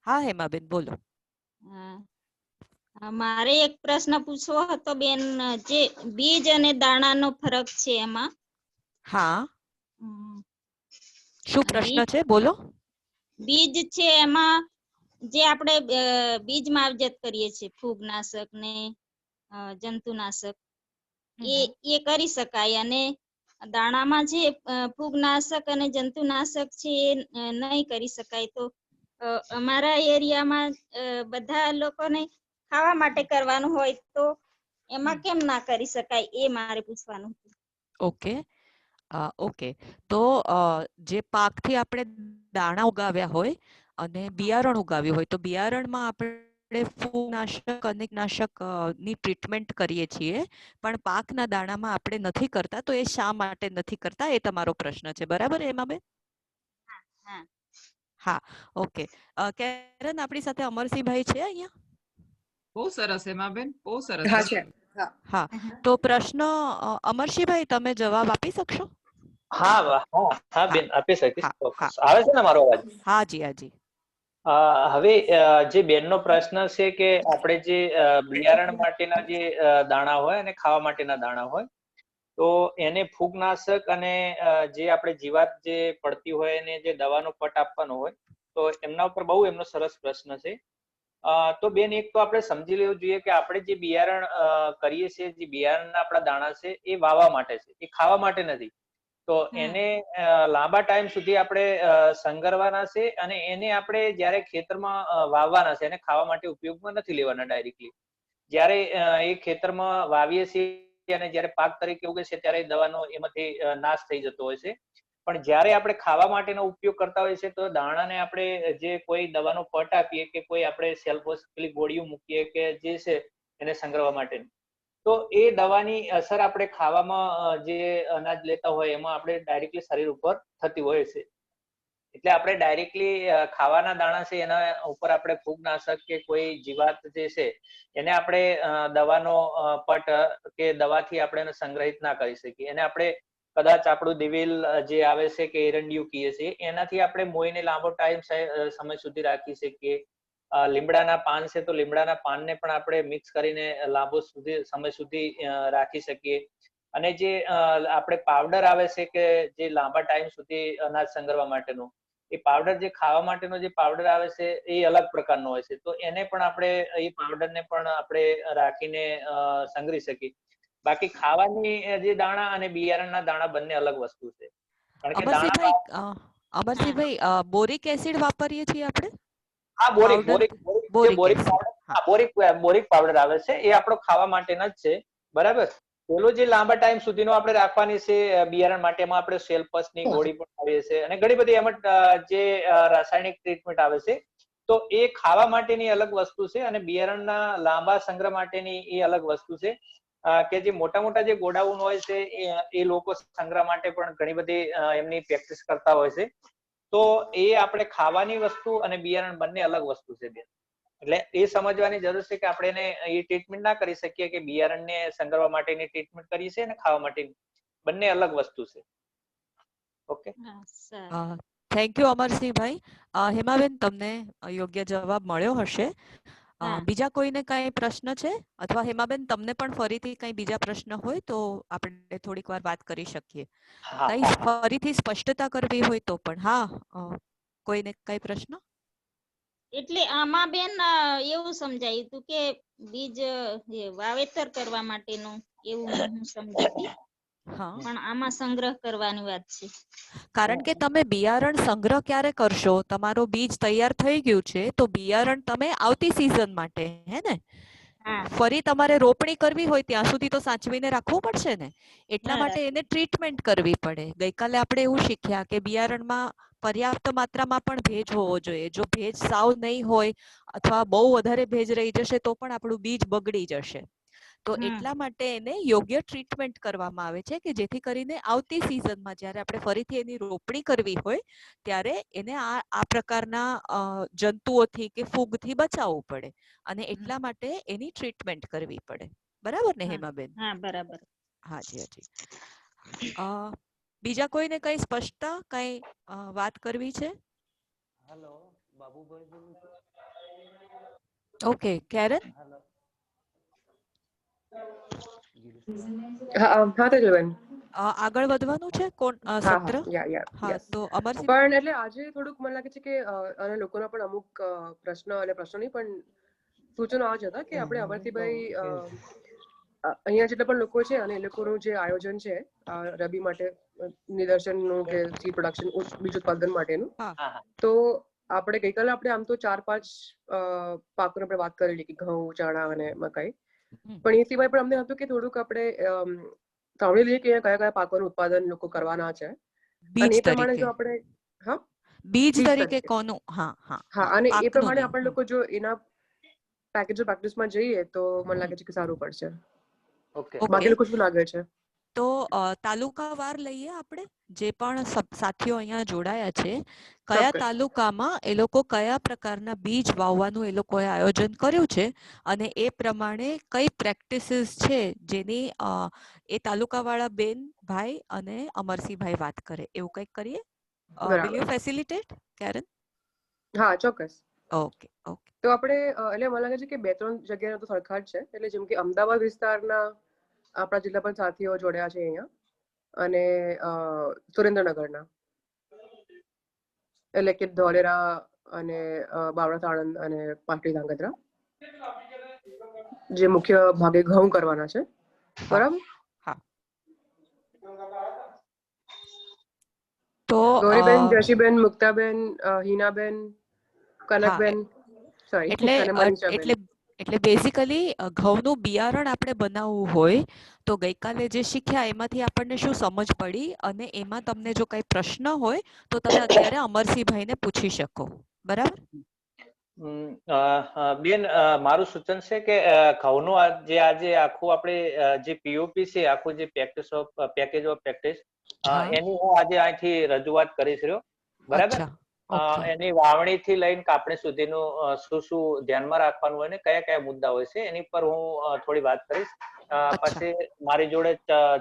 હા હેમાબેન બોલો. મારે એક પ્રશ્ન પૂછવો હતો બેન, જે બીજ અને દાણાનો ફરક છે એમાં. હા, શું પ્રશ્ન છે બોલો. બીજ છે એમાં જે આપણે બીજ માવજત કરીએ છીએ, ફૂગનાશક ને જંતુનાશક, એ કરી શકાય, અને દાણામાં જે ફૂગનાશક અને જંતુનાશક છે એ નહીં કરી શકાય. તો અમારા એરિયામાં બધા લોકોને ખાવા માટે કરવાનું હોય તો એમાં કેમ ના કરી શકાય, એ મારે પૂછવાનું હતું. Okay, okay. તો જે પાકથી આપણે દાણા ઉગાવ્યા હોય અને બિયારણ ઉગાવ્યું હોય, તો બિયારણમાં આપણે ફૂગનાશક અને કીટનાશક ની ટ્રીટમેન્ટ કરીએ છીએ, પણ પાકના દાણામાં આપણે નથી કરતા. તો એ શા માટે નથી કરતા, એ તમારો પ્રશ્ન છે, બરાબર હેમાબેન? હા, ઓકે. કેરન, આપણી સાથે અમરસિંહભાઈ છે અહીંયા? બહુ સરસ હેમાબેન, બહુ સરસ. હા, તો પ્રશ્ન અમરસિંહભાઈ તમે જવાબ આપી શકશો? હા બેન, આપી શકીશ. આવે છે ને મારો અવાજ? હાજી હાજી. હવે જે બેનનો પ્રશ્ન છે કે આપણે જે બિયારણ માટેના જે દાણા હોય અને ખાવા માટેના દાણા હોય, તો એને ફૂગનાશક અને જે આપણે જીવાત જે પડતી હોય એને જે દવાનો પટ આપવાનો હોય, તો એમના ઉપર બહુ એમનો સરસ પ્રશ્ન છે. તો બેન, એક તો આપણે સમજી લેવું જોઈએ કે આપણે જે બિયારણ કરીએ છીએ, જે બિયારણના આપણા દાણા છે, એ વાવવા માટે છે, એ ખાવા માટે નથી. તો એને લાંબા ટાઈમ સુધી આપણે સંઘરવાના છે, અને એને આપણે જ્યારે ખેતરમાં વાવવાના છે, એને ખાવા માટે ઉપયોગમાં નથી લેવાના ડાયરેક્ટલી. જ્યારે એ ખેતરમાં વાવીએ છીએ અને જ્યારે પાક તરીકે ઉગે છે ત્યારે દવાનો એમાંથી નાશ થઈ જતો હોય છે. પણ જ્યારે આપણે ખાવા માટેનો ઉપયોગ કરતા હોઈએ છીએ, તો દાણાને આપણે જે કોઈ દવાનો પટ આપીએ કે કોઈ આપણે સેલ્ફોસ પેલી ગોળીઓ મૂકીએ કે જે છે એને સંગ્રહવા માટે, તો એ દવાની અસર આપણે ખાવામાં જે અનાજ લેતા હોય એમાં આપણે ડાયરેક્ટલી શરીર ઉપર થતી હોય છે. એટલે આપણે ડાયરેક્ટલી ખાવાના દાણા છે એના ઉપર આપણે ફૂગનાશક કે કોઈ જીવાત જે છે એને આપણે દવાનો પટ કે દવાથી આપણે એને સંગ્રહિત ના કરી શકીએ. એને આપણે કદાચ આપણું દિવેલ જે આવે છે કે એરંડિયું કહીએ છીએ, એનાથી આપણે મોઈને લાંબો ટાઈમ સમય સુધી રાખી શકીએ. લીમડાના પાન છે તો લીમડાના પાનને પણ આપણે મિક્સ કરીને લાંબો સમય સુધી રાખી શકીએ. અને જે આપણે પાવડર આવે છે કે જે લાંબા ટાઈમ સુધી અનાજ સંગ્રહવા માટેનો, એ પાવડર જે ખાવા માટેનો જે પાવડર આવે છે એ અલગ પ્રકારનો હોય છે. તો એને પણ આપણે એ પાવડરને પણ આપણે રાખીને સંગ્રહી શકીએ. બાકી ખાવાની જે દાણા અને બિયારણના દાણા બંને અલગ વસ્તુ છે. કારણ કે અમરસિંહભાઈ, બોરિક એસિડ વાપરીએ છીએ આપણે? હા, બોરિક પાવડર આવે છે, એ આપણો ખાવા માટેના જ છે, બરાબર. પેલો જે લાંબા ટાઈમ સુધીનો આપણે રાખવાની છે બિયારણ માટે, એમાં આપણે સેલ્ફસની ગોળી પણ આવે છે અને ઘણી બધી એમાં જે રાસાયણિક ટ્રીટમેન્ટ આવે છે. તો એ ખાવા માટેની અલગ વસ્તુ છે અને બિયારણના લાંબા સંગ્રહ માટેની એ અલગ વસ્તુ છે. કે જે મોટા મોટા જે ગોડાઉન હોય છે એ લોકો સંગ્રહ માટે પણ ઘણી બધી એમની પ્રેક્ટિસ કરતા હોય છે. તો એ આપણે ખાવાની વસ્તુ અને બિયારણ બંને અલગ વસ્તુ છે બેન. એટલે એ સમજવાની જરૂર છે કે આપણે એને એ ટ્રીટમેન્ટ ના કરી શકીએ કે બિયારણને સંગ્રહવા માટેની ટ્રીટમેન્ટ કરી છે અને ખાવા માટે બંને અલગ વસ્તુ છે. ઓકે, થેન્ક યુ અમરસિંહભાઈ. હેમાબેન, તમને યોગ્ય જવાબ મળ્યો હશે. બીજા કોઈને કઈ પ્રશ્ન છે? અથવા હેમાબેન, તમને પણ ફરીથી કઈ બીજા પ્રશ્ન હોય તો આપણે થોડીક વાર વાત કરી શકીએ. કઈ ફરીથી સ્પષ્ટતા કરવી હોય તો પણ. હા, કોઈને કઈ પ્રશ્ન? એટલે આમાં બેન એવું સમજાયું હતું કે બીજ વાવેતર કરવા માટેનું એવું હું સમજી હતી, પણ આમાં સંગ્રહ કરવાની વાત છે. કારણ કે તમે બિયારણ સંગ્રહ ક્યારે કરશો? તમારો બીજ તૈયાર થઈ ગયું છે તો બિયારણ તમે આવતી સીઝન માટે, હે ને, ફરી તમારે રોપણી કરવી હોય ત્યાં સુધી તો સાચવીને રાખવું પડશે ને. એટલા માટે એને ટ્રીટમેન્ટ કરવી પડે. ગઈકાલે આપણે એવું શીખ્યા કે બિયારણમાં પર્યાપ્ત માત્રામાં પણ ભેજ હોવો જોઈએ. જો ભેજ સાવ નહીં હોય અથવા બહુ વધારે ભેજ રહી જશે તો પણ આપણું બીજ બગડી જશે. તો એટલા માટે એને યોગ્ય ટ્રીટમેન્ટ કરવામાં આવે છે કે જેથી કરીને આવતી સિઝનમાં જ્યારે આપણે ફરીથી એની રોપણી કરવી હોય ત્યારે એને આ પ્રકારના જંતુઓથી કે ફૂગથી બચાવવું પડે, અને એટલા માટે એની ટ્રીટમેન્ટ કરવી પડે. બરાબર ને હેમાબેન? હા, બરાબર. હાજી હાજી. બીજા કોઈને કઈ સ્પષ્ટતા, કઈ વાત કરવી છે? હેલો, ઓકે, કેરન હા તેજલબેન, આગળ વધવાનું છે કોણ સત્ર? હા, તો અમરસિંહ. પણ એટલે આજે થોડુંક મને લાગે છે કે અને લોકોના પણ અમુક પ્રશ્નો નહીં પણ સૂચનો આ જ હતા કે આપણે અમરસિંહભાઈ અહીંયા જેટલા પણ લોકો છે અને એ લોકોનું જે આયોજન છે રબી માટે નિદર્શનનું કે સીડ પ્રોડક્શન બીજ ઉત્પાદન માટેનું, તો આપણે ગઈકાલે આપણે આમ તો 4-5 પાકોની આપણે વાત કરેલી કે ઘઉં, ચણા અને મકાઈ, પણ એ સિવાય પણ અમને હતું કે થોડુંક આપણે સાંભળી લઈએ કે કયા કયા પાકોનું ઉત્પાદન લોકો કરવાના છે અને એ પ્રમાણે જો આપણે બીજ તરીકે કોનું અને એ પ્રમાણે આપણે લોકો જો એના પેકેજ પ્રેક્ટિસમાં જઈએ તો મને લાગે છે કે સારું પડશે. બાકી લોકો શું લાગે છે? તો તાલુકાવાર લઈએ આપણે, જે પણ સાથીઓ અહીંયા જોડાયા છે, કયા તાલુકામાં એ લોકો કયા પ્રકારના બીજ વાવવાનું એ લોકોએ આયોજન કર્યું છે અને એ પ્રમાણે કઈ પ્રેક્ટિસીસ છે જેની એ તાલુકાવાળા બેન, ભાઈ અને અમરસિંહભાઈ વાત કરે, એવું કંઈક કરીએ. Will you facilitate, Karen? હા, ચોક્કસ. ઓકે. તો આપણે એટલે મને લાગે છે કે 2-3 જગ્યાનો તો સરખા જ છે, એટલે જેમ કે અમદાવાદ વિસ્તારના આપણા જેટલા પણ સાથીઓ જોડ્યા છે અહીંયા અને સુરેન્દ્રનગરના એટલે કે ધોલેરા અને બાવળા સાણંદ અને પાટડી ધાંગધ્રા, જે મુખ્ય ભાગે ઘઉં કરવાના છે, બરાબર? તો ગૌરીબેન, જશીબેન, મુક્તાબેન, હિનાબેન, કનકબેન, એટલે બેઝિકલી ઘઉંનું બિયારણ આપણે બનાવવું હોય તો ગઈકાલે જે શીખ્યા એમાંથી આપણને શું સમજ પડી અને એમાં તમને જો કઈ પ્રશ્ન હોય તો તમે અત્યારે અમરસિંહભાઈને પૂછી શકો, બરાબર? બેન, મારું સૂચન છે કે ઘઉંનું જે આજે આખું આપણે જે પીઓપી છે, આખું જે પેકેજ ઓફ પ્રેક્ટિસ, એની હું આજે અહીંથી રજૂઆત કરીશ રહ્યો, બરાબર? એની વાવણી થી લઈને કાપણી સુધીનું શું ધ્યાનમાં રાખવાનું હોય ને કયા કયા મુદ્દા હોય છે એની પર હું થોડી વાત કરીશ. પછી મારી જોડે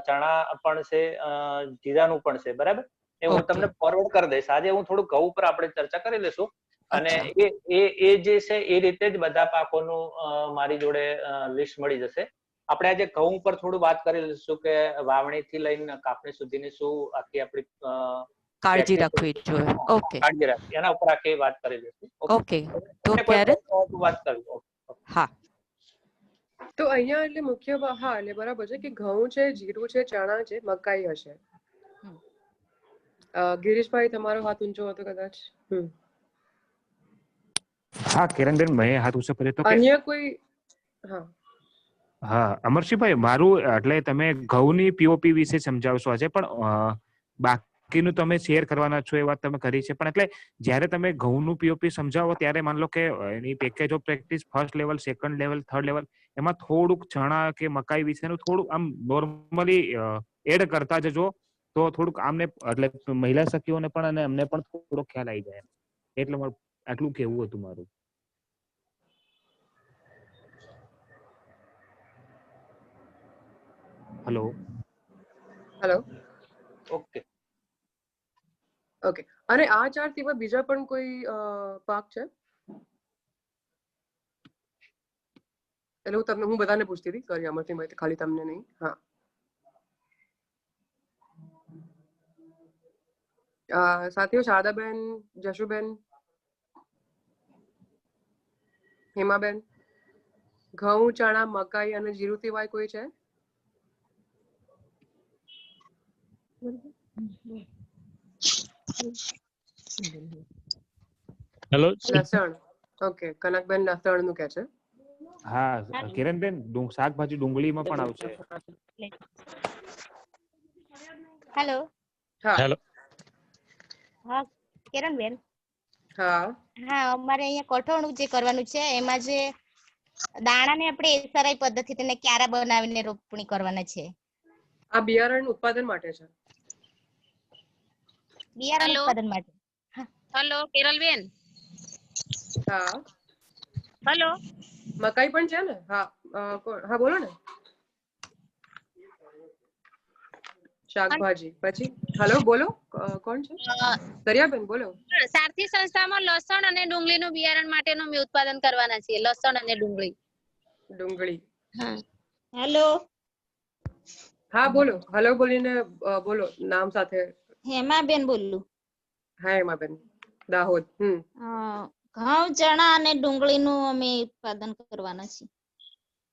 ચણા પણ છે, જીરાનું પણ છે, બરાબર? એ હું તમને ફોરવર્ડ કરી દઈશ. આજે હું થોડું ઘઉં પર આપણે ચર્ચા કરી લઈશું અને એ જે છે એ રીતે જ બધા પાકોનું મારી જોડે લિસ્ટ મળી જશે. આપણે આજે ઘઉં પર થોડું વાત કરી લઈશું કે વાવણી થી લઈને કાપણી સુધીની શું આખી આપણી કાળજી રાખવી જોઈએ. ઓકે, કાળજી રાખવી, એના ઉપર આખી વાત કરી લઈશું. ઓકે, તો કેરન વાત કરી. હા, તો અહીંયા એટલે મુખ્ય એટલે બરાબર છે કે ઘઉં છે, જીરું છે, ચણા છે, મકાઈ હશે. ગિરીશભાઈ, તમારો હાથ ઊંચો હતો કદાચ. હા કિરણબેન, મેં હાથ ઊંચો કર્યો તો અન્ય કોઈ? હા અમરસિંહભાઈ, મારું એટલે તમે ઘઉંની પીઓપી વિશે સમજાવશો આજે, પણ બાકીનું તમે શેર કરવાના છો એ વાત તમે કરી છે, પણ એટલે જ્યારે તમે ઘઉંનું પીઓપી સમજાવો ત્યારે માન લો કે એની package of practice first level, second level, third level, એમાં થોડુંક ચણા કે મકાઈ વિશેનું થોડુંક આમ નોર્મલી એડ કરતા જજો તો થોડુંક આમને એટલે મહિલા સખીઓને પણ અને અમને પણ થોડો ખ્યાલ આવી જાય, એટલે આટલું કેવું હતું મારું. હેલો. ઓકે. અને આ 4 સિવાય બીજા પણ કોઈ પાક છે? એટલે હું બધાને પૂછતી હતી, સોરી અમરસિંહભાઈ, ખાલી તમને નહીં. સાથીઓ શારદાબેન, જશુબેન, હેમાબેન, ઘઉં, ચણા, મકાઈ અને જીરું સિવાય કોઈ છે? હેલો. લસણ. ઓકે, કનકબેન લસણ નું કે છે. હા કિરણબેન, શાકભાજી ડુંગળીમાં પણ આવશે. હેલો. હેલો. હા કિરણબેન. હા, અમારે અહીંયા કઠોળનું જે કરવાનું છે એમાં જે દાણાને આપણે એસઆરઆઈ પદ્ધતિ તેને ક્યારા બનાવીને રોપણી કરવાના છે. આ બિયારણ ઉત્પાદન માટે છે. બિયારણ ઉત્પાદન માટે. હેલો કેરલબેન. હા. હેલો. મકાઈ પણ છે ને? હા બોલો ને. શાકભાજી પછી હેલો બોલો કોણ છે? દરિયાબેન બોલો. સારથી સંસ્થામાં લસણ અને ડુંગળીનું બિયારણ માટેનું અમે ઉત્પાદન કરવાના છીએ, લસણ અને ડુંગળી. ડુંગળી. હા. હેલો, હા બોલો, હેલો બોલીને બોલો નામ સાથે. હેમાબેન બોલું. હા હેમાબેન, દાહોદ. ઘઉં, ચણા અને ડુંગળીનું અમે ઉત્પાદન કરવાના છીએ.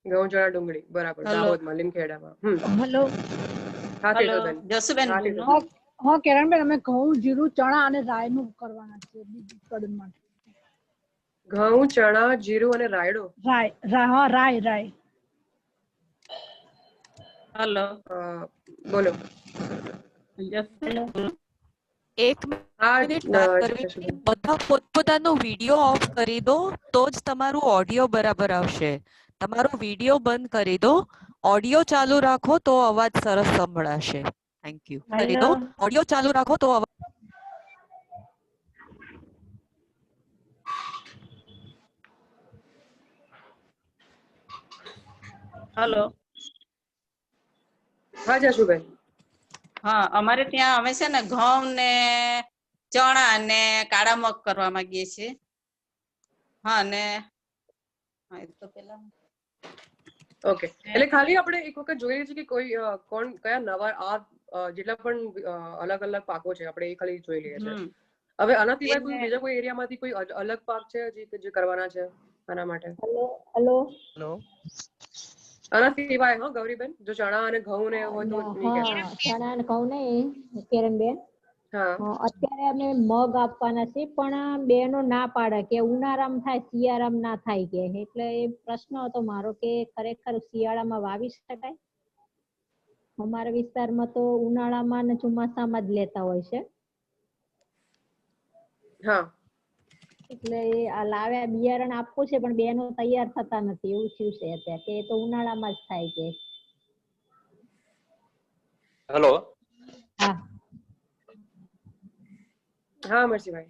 ઘઉં, ચણા, ડુંગળી, બરાબર. દાહોદમાં, લીમખેડામાં. હેલો હા કેતલબેન. જસુબેન હા બોલો. કેતલબેન. હા કિરણબેન, અમે ઘઉં, જીરું, ચણા અને રાયનું કરવાના છે બીજ ઉત્પાદન માટે. ઘઉં, ચણા, જીરું અને રાયડો. રાય. હેલો. બોલો. એક હા મિનિટ વાત કરવી. જશુબેન. બધા પોતપોતાનો વિડીયો ઓફ કરી દો તો જ તમારું ઓડિયો બરાબર આવશે. તમારો વિડીયો બંધ કરી દો, ઓડિયો ચાલુ રાખો તો અવાજ સરસ સંભળાશે. Thank you. કરી દો, ઓડિયો ચાલુ રાખો તો અવાજ. હેલો. હા જશુબેન. હા, અમારે ત્યાં અમે છે ને ઘઉં ને ચણા ને કાળા મગ કરવા માંગીએ છીએ. હા ને હા, એ તો પેલા ઓકે, એટલે ખાલી આપણે એક વખત જોઈએ છે કે કોઈ કયા નવા જેટલા પણ અલગ અલગ પાકો છે આપણે એ ખાલી જોઈ લઈએ છે. હવે આના સિવાય કોઈ બીજા કોઈ એરિયામાંથી કોઈ અલગ પાક છે જે કરવાના છે આના માટે? હેલો. આના સિવાય ગૌરીબેન, જો ચણા અને ઘઉં ને હોય તો નહીં કહેતા. ચણા અને ઘઉં નહીં કિરણબેન. અત્યારે અમે મગ આપવાના છે પણ બેનો ના પાડે કે ઉનાળામાં થાય, શિયાળામાં ના થાય કે, એટલે એ પ્રશ્ન હતો મારો કે ખરેખર શિયાળામાં વાવી શકાય? અમારા વિસ્તારમાં તો ઉનાળામાં અને ચોમાસામાં જ લેતા હોય છે. એટલે આ લાવ્યા બિયારણ આપવું છે પણ બેનો તૈયાર થતા નથી, એવું થયું છે અત્યારે કે તો ઉનાળામાં જ થાય કે. હેલો. હા મરસીભાઈ.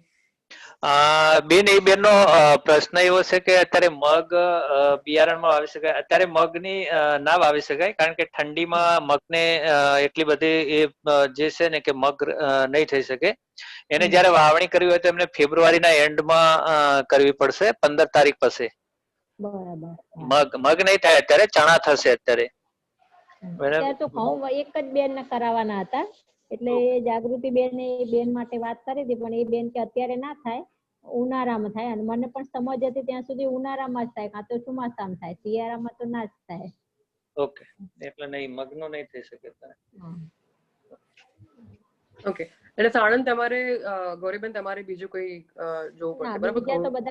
બેન, એ બેનનો પ્રશ્ન એવો છે કે અત્યારે મગ બિયારણમાં વાવી શકાય? અત્યારે મગની ના વાવી શકાય કારણ કે ઠંડીમાં મગને એટલી બધી એ જે છે ને કે મગ નહીં થઈ શકે. એને જયારે વાવણી કરવી હોય તો એમને ફેબ્રુઆરીના એન્ડમાં કરવી પડશે, 15 તારીખ પછી. મગ નહીં થાય અત્યારે, ચણા થશે અત્યારે. અત્યારે તો ઘઉં એક જ બેન ને કરાવવાના હતા એટલે જાગૃતિ બેન બેન માટે વાત કરી હતી પણ એ બેન કે અત્યારે ના થાય, ઉનાળામાં થાય. અને મને પણ સમજ હતી ત્યાં સુધી ઉનાળામાં જ થાય, કાં તો ચોમાસામાં થાય, શિયાળામાં તો ના જ થાય. ઓકે, એટલે નહીં, મગનો નહીં થઈ શકે. ઓકે, એટલે સાણંદ તમારે ગૌરીબેન તમારે બીજું કોઈ જોવું પડશે બરાબર?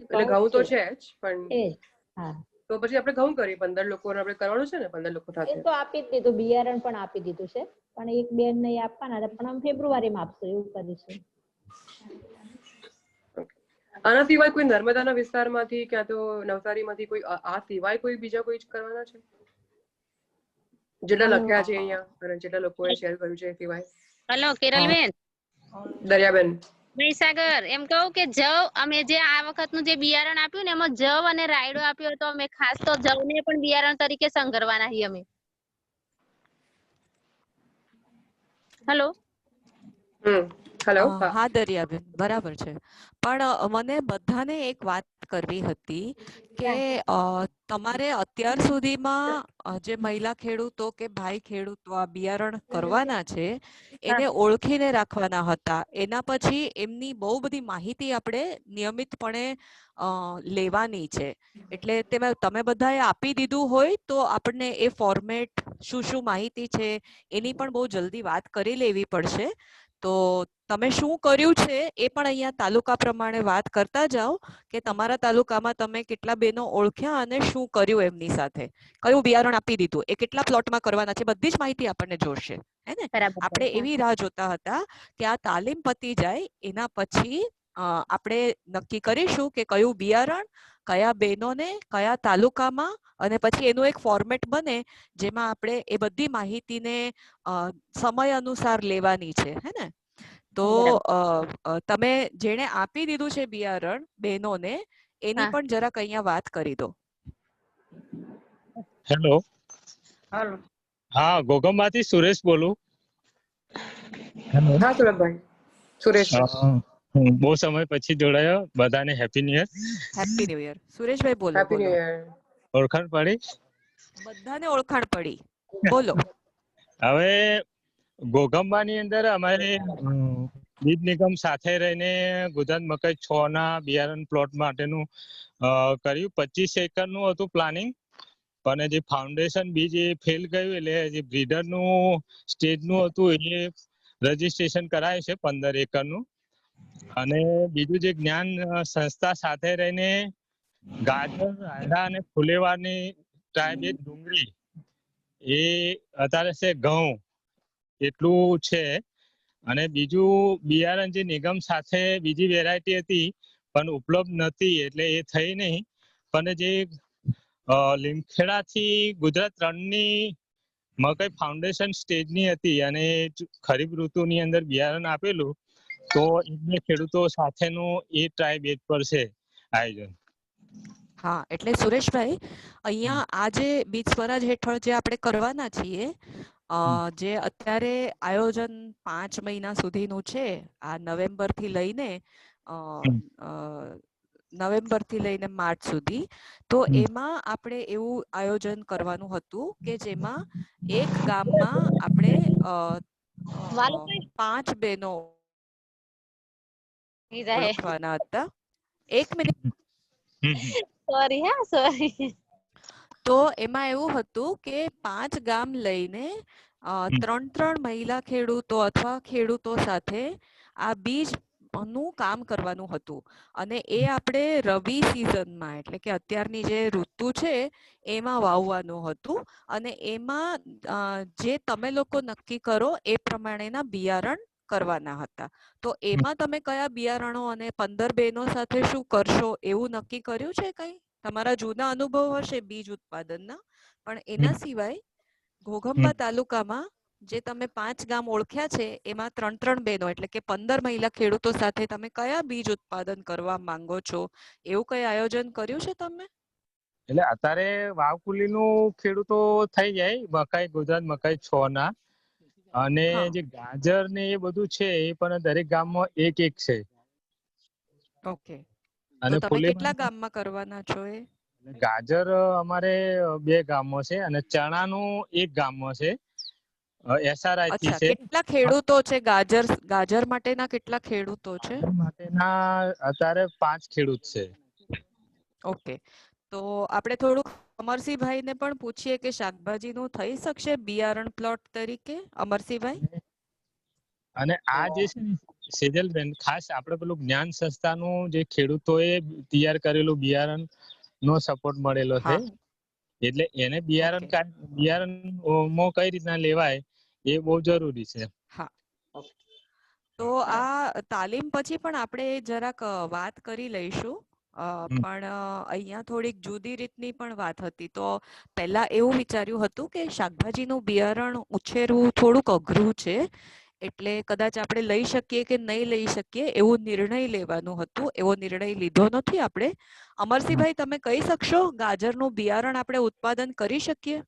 એટલે ઘઉં તો છે જ પણ તો પછી આપણે ઘઉં કરીએ. 15 લોકોને આપણે કરવાનું છે ને, 15 લોકો સાથે. એ તો આપી જ દીધું, બિયારણ પણ આપી દીધું છે પણ એક બેન ને આપવાના હતા પણ અમે ફેબ્રુઆરીમાં આપશું એવું કરીશું. આના સિવાય કોઈ નર્મદાના વિસ્તારમાંથી ક્યાં તો નવસારીમાંથી કોઈ આ સિવાય કોઈ બીજા કોઈ કરવાના છે જેટલા લખ્યા છે અહીંયા અને જેટલા લોકોએ શેર કર્યું છે એ સિવાય? હેલો કિરલબેન. દરિયાબેન. મહીસાગર, એમ કહું કે જવ અમે જે આ વખતનું જે બિયારણ આપ્યું ને એમાં જવ અને રાયડો આપ્યો હતો. અમે ખાસ તો જવને પણ બિયારણ તરીકે સંઘરવાના છીએ અમે. હેલો. હા દરિયાબેન, બરાબર છે. પણ મને બધાને એક વાત કરવી હતી કે તમારે અત્યાર સુધીમાં જે મહિલા ખેડૂતો કે ભાઈ ખેડૂતો આ બિયારણ કરવાના છે એને ઓળખીને રાખવાના હતા. એના પછી એમની બહુ બધી માહિતી આપણે નિયમિતપણે લેવાની છે. એટલે તમે બધાએ આપી દીધું હોય તો આપણને એ ફોર્મેટ શું શું માહિતી છે એની પણ બહુ જલ્દી વાત કરી લેવી પડશે. તો તમે શું કર્યું છે એ પણ અહીંયા તાલુકા પ્રમાણે વાત કરતા જાઓ કે તમારા તાલુકામાં તમે કેટલા બહેનો ઓળખ્યા અને શું કર્યું એમની સાથે, કયું બિયારણ આપી દીધું, એ કેટલા પ્લોટમાં કરવાના છે, બધી જ માહિતી આપણને જોડશે. હે ને? આપણે એવી રાહ જોતા હતા કે આ તાલીમ પતી જાય એના પછી આપણે નક્કી કરીશું કે કયું બિયારણ કયા બહેનોને કયા તાલુકામાં, અને પછી એનું એક ફોર્મેટ બને જેમાં આપણે એ બધી માહિતીને સમય અનુસાર લેવાની છે. હે ને? તો તમે જેને આપી દીધું છે બિયારણ બહેનોને એની પણ જરાક અહીંયા વાત કરી દો. હેલો. હા, ગોગમમાંથી સુરેશ બોલું. હેલો. હા સુરતભાઈ, સુરેશ બહુ સમય પછી જોડાયો. બધાને happy new year. Happy new year. Sureshbhai બોલો હેપી બોલો. New year. ઓળખાણ પડી? બધાને ઓળખાણ પડી, બોલો. હવે ઘોઘંબાની અંદર અમારે બીજ નિગમ સાથે રહીને ગુજરાત મકાઈ 6 ના બિયારણ પ્લોટ માટેનું કર્યું. 25 એકરનું હતું પ્લાનિંગ, પણ જે ફાઉન્ડેશન બીજ એ ફેલ ગયું, એટલે જે બ્રીડરનું સ્ટેજનું હતું એ રજીસ્ટ્રેશન કરાય છે 15 એકરનું. અને બીજું જે જ્ઞાન સંસ્થા સાથે રહીને ગાજર, રાયડા અને ફુલેવાની ટ્રાયબેજ ડુંગળી એ અત્યારે છે ઘઉં એટલું છે. અને બીજું બિયારણ જે નિગમ સાથે બીજી વેરાયટી હતી પણ ઉપલબ્ધ નથી એટલે એ થઈ નહીં. પણ જે લીમખેડા થી ગુજરાત 3 ની મકાઈ ફાઉન્ડેશન સ્ટેજની હતી અને ખરીફ ઋતુની અંદર બિયારણ આપેલું, તો એમને ખેડૂતો સાથેનું એ ટ્રાય બેઝ પર છે આયોજન. હા, એટલે સુરેશભાઈ અહીંયા આ જે બીજ સ્વરાજ હેઠળ જે આપણે કરવાના છીએ, જે અત્યારે આયોજન 5 મહિના સુધીનું છે, આ નવેમ્બર થી લઈને માર્ચ સુધી, તો એમાં આપણે એવું આયોજન કરવાનું હતું કે જેમાં એક ગામમાં આપણે 5 બહેનો ઓળખવાના હતા. 1 મિનિટ. સોરી હા સોરી. તો એમાં એવું હતું કે 5 ગામ લઈને 3 મહિલા ખેડૂતો અથવા ખેડૂતો સાથે આ બીજ નું કામ કરવાનું હતું. અને એ આપણે રવિ સિઝનમાં, એટલે કે અત્યારની જે ઋતુ છે એમાં વાવવાનું હતું. અને એમાં જે તમે લોકો નક્કી કરો એ પ્રમાણેના બિયારણ કરવાના હતા. તો એમાં તમે કયા બિયારણો અને 15 બહેનો સાથે શું કરશો એવું નક્કી કર્યું છે કઈ? તમારા જૂના અનુભવ હશે બીજ ઉત્પાદનના, પણ એના સિવાય ઘોઘંબા તાલુકામાં જે તમે 5 ગામ ઓળખ્યા છે એમાં 3 બહેનો એટલે કે 15 મહિલા ખેડૂતો સાથે તમે કયા બીજ ઉત્પાદન કરવા માંગો છો, એવું કઈ આયોજન કર્યું છે તમે? એટલે અત્યારે વાવકુલીનું ખેડૂતો થઈ જાય મકાઈ, ગુજરાત મકાઈ 6 ના. અને જે ગાજર ને એ બધું છે એ પણ દરેક ગામમાં એક છે. ઓકે. અને તો તમે કેટલા ગામમાં કરવાના છો એ? ગાજર અમારે 2 ગામમાં છે અને ચણાનું 1 ગામમાં છે. SRI થી છે. કેટલા ખેડૂતો છે ગાજર માટેના કેટલા ખેડૂતો છે? માટેના અત્યારે 5 ખેડૂત છે. ઓકે. તો આપણે થોડુંક અમરસિંહભાઈને પણ પૂછીએ કે શાકભાજીનું થઈ શકશે બિયારણ પ્લોટ તરીકે? અમરસિંહભાઈ. અને આ જે છે ને સેજલબેન, ખાસ આપણે પેલું જ્ઞાન સંસ્થાનું જે ખેડૂતોએ તૈયાર કરેલું બિયારણ નો સપોર્ટ મળેલો છે. એટલે એને બિયારણ માં કઈ રીતના લેવાય એ બહુ જરૂરી છે. હા. તો આ તાલીમ પછી પણ આપણે જરાક વાત કરી લઈશું. પણ અહીંયા થોડીક જુદી રીતની પણ વાત હતી. તો પહેલા એવું વિચાર્યું હતું કે શાકભાજીનું બિયારણ ઉછેરવું થોડુંક અઘરું છે, એટલે કદાચ આપણે લઈ શકીએ કે નહીં લઈ શકીએ એવું નિર્ણય લેવાનું હતું. એવો નિર્ણય લીધો નથી આપણે. અમરસિંહભાઈ, તમે કહી શકશો ગાજરનું બિયારણ આપણે ઉત્પાદન કરી શકીએ?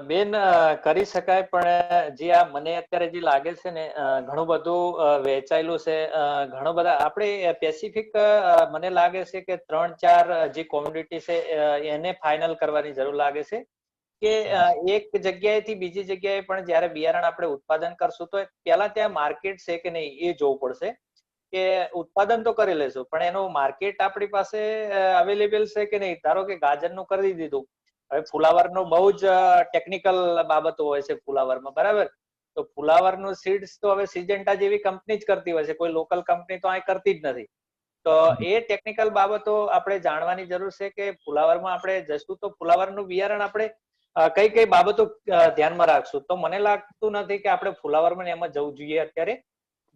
બેન, કરી શકાય, પણ જે આ મને અત્યારે જે લાગે છે ને ઘણું બધું વેચાયેલું છે. ઘણું બધા આપણે સ્પેસિફિક મને લાગે છે કે 3-4 જે કોમ્યુનિટી છે એને ફાઇનલ કરવાની જરૂર લાગે છે. કે એક જગ્યાએથી બીજી જગ્યાએ પણ જયારે બિયારણ આપણે ઉત્પાદન કરશું તો પેલા ત્યાં માર્કેટ છે કે નહીં એ જોવું પડશે. કે ઉત્પાદન તો કરી લેશું પણ એનું માર્કેટ આપણી પાસે અવેલેબલ છે કે નહીં. ધારો કે ગાજરનું કરી દીધું, હવે ફુલાવરનો બહુ જ ટેકનિકલ બાબતો હોય છે ફુલાવરમાં, બરાબર? તો ફુલાવરનું સીડ્સ તો હવે સિજન્ટા જેવી કંપની જ કરતી હોય છે, કોઈ લોકલ કંપની તો અહીં કરતી જ નથી. તો એ ટેકનિકલ બાબતો આપણે જાણવાની જરૂર છે કે ફુલાવરમાં આપણે જશું તો ફુલાવરનું બિયારણ આપણે કઈ કઈ બાબતો ધ્યાનમાં રાખશું. તો મને લાગતું નથી કે આપણે ફુલાવરમાં એમાં જવું જોઈએ અત્યારે.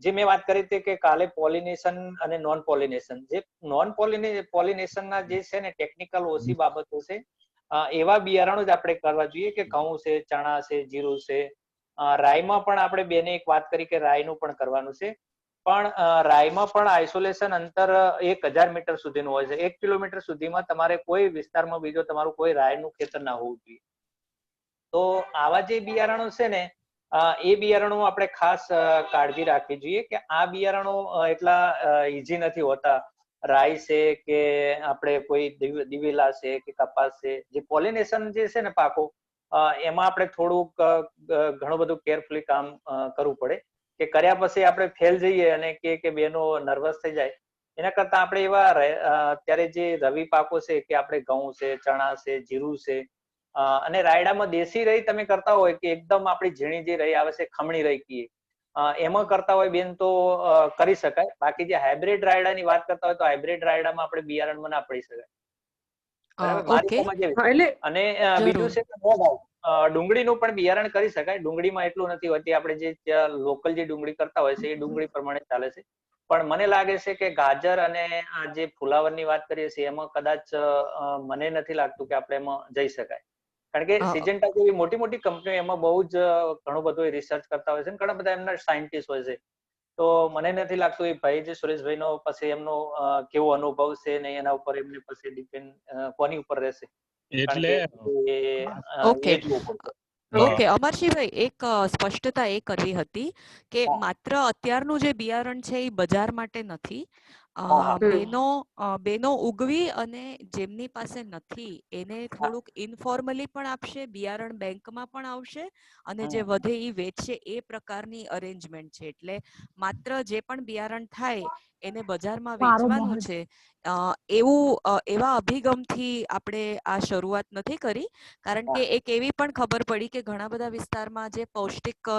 જે મેં વાત કરી હતી કે કાલે પોલિનેશન અને નોન પોલિનેશન, જે નોન પોલિનેશનના જે છે ને ટેકનિકલ ઓછી બાબતો છે, એવા બિયારણો જ આપણે કરવા જોઈએ કે ઘઉં છે, ચણા છે, જીરું છે. રાઈમાં પણ આપણે બેને એક વાત કરી કે રાઈનું પણ કરવાનું છે. પણ રાઈમાં પણ આઇસોલેશન અંતર 1000 મીટર સુધીનું હોય છે. 1 કિલોમીટર સુધીમાં તમારે કોઈ વિસ્તારમાં બીજો તમારું કોઈ રાઈનું ખેતર ના હોવું જોઈએ. તો આવા જે બિયારણો છે ને એ બિયારણો આપણે ખાસ કાળજી રાખવી જોઈએ કે આ બિયારણો એટલા ઈઝી નથી હોતા. રાઈ છે કે આપણે કોઈ દિવેલા છે કે કપાસ છે, જે પોલિનેશન જે છે ને પાકો, એમાં આપણે થોડુંક ઘણું બધું કેરફુલી કામ કરવું પડે કે કર્યા પછી આપણે ફેલ જઈએ અને કે બેનો નર્વસ થઈ જાય. એના કરતા આપણે એવા અત્યારે જે રવિ પાકો છે કે આપણે ઘઉં છે, ચણા છે, જીરું છે અને રાયડામાં દેશી રહી તમે કરતા હોય કે એકદમ આપણી ઝીણી જે રહી આવે છે, ખમણી રહી કહીએ, એમાં કરતા હોય બેન તો કરી શકાય. બાકી જે હાઇબ્રિડ રાયડાની વાત કરતા હોય તો હાઇબ્રિડ રાયડામાં આપણે બિયારણમાં ના પડી શકાય. મારી સમજ એવી. અને બીજું છે ડુંગળીનું પણ બિયારણ કરી શકાય. ડુંગળીમાં એટલું નથી હોતી, આપણે જે લોકલ જે ડુંગળી કરતા હોય છે એ ડુંગળી પ્રમાણે ચાલે છે. પણ મને લાગે છે કે ગાજર અને આ જે ફુલાવરની વાત કરીએ છીએ એમાં કદાચ મને નથી લાગતું કે આપણે એમાં જઈ શકાય. કારણ કે સિજન્ટા જેવી મોટી મોટી કંપનીઓ એમાં બહુ જ ઘણું બધું રિસર્ચ કરતા હોય છે, ઘણા બધા એમના સાયન્ટિસ્ટ હોય છે. તો મને નથી લાગતું એ ભાઈ જે સુરેશભાઈ નો પછી એમનો કેવો અનુભવ છે ને એના ઉપર એમને પછી ડિપેન્ડ કોની ઉપર રહેશે. ઓકે અમરશીભાઈ, એક સ્પષ્ટતા એ કરવી હતી કે માત્ર અત્યારનું જે બિયારણ છે એ બજાર માટે નથી. બેનો ઉગવી અને જેમની પાસે નથી એને થોડુંક ઇન્ફોર્મલી પણ આપશે, બિયારણ બેંકમાં પણ આવશે અને જે વધે એ વેચશે, એ પ્રકારની અરેન્જમેન્ટ છે. એટલે માત્ર જે પણ બિયારણ થાય એને બજારમાં વેચવાનું છે એવા અભિગમથી આપણે આ શરૂઆત નથી કરી. કારણ કે એક એવી પણ ખબર પડી કે ઘણા બધા વિસ્તારમાં જે પૌષ્ટિક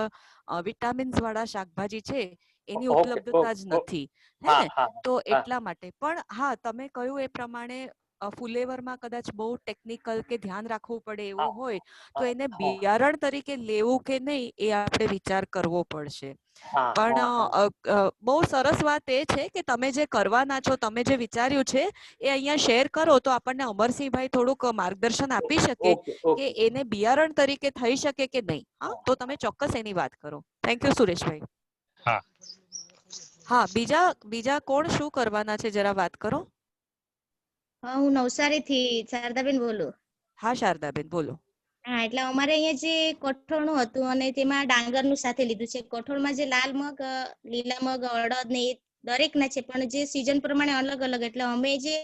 વિટામિન્સ વાળા શાકભાજી છે એની ઉપલબ્ધતા જ નથી, હે ને? તો એટલા માટે પણ હા, તમે કહ્યું એ પ્રમાણે ફુલેવરમાં કદાચ બહુ ટેકનિકલ કે ધ્યાન રાખવું પડે એવું હોય તો એને બિયારણ તરીકે લેવું કે નહીં એ આપણે વિચાર કરવો પડશે. પણ બહુ સરસ વાત એ છે કે તમે જે કરવાના છો, તમે જે વિચાર્યું છે એ અહીંયા શેર કરો તો આપણને અમરસિંહભાઈ થોડુંક માર્ગદર્શન આપી શકે કે એને બિયારણ તરીકે થઈ શકે કે નહીં. હા, તો તમે ચોક્કસ એની વાત કરો. Thank you Sureshbhai. હા, બીજા કોણ શું કરવાના છે જરા વાત કરો. હા, હું નવસારીથી શારદાબેન બોલું. હા શારદાબેન, બોલો. હા, એટલે અમારે અહીંયા જે કઠોળનું હતું અને તેમાં ડાંગરનું સાથે લીધું છે. કઠોળમાં જે લાલ મગ, લીલા મગ, અડદ ને એ દરેકના છે, પણ જે સિઝન પ્રમાણે અલગ અલગ. એટલે અમે જે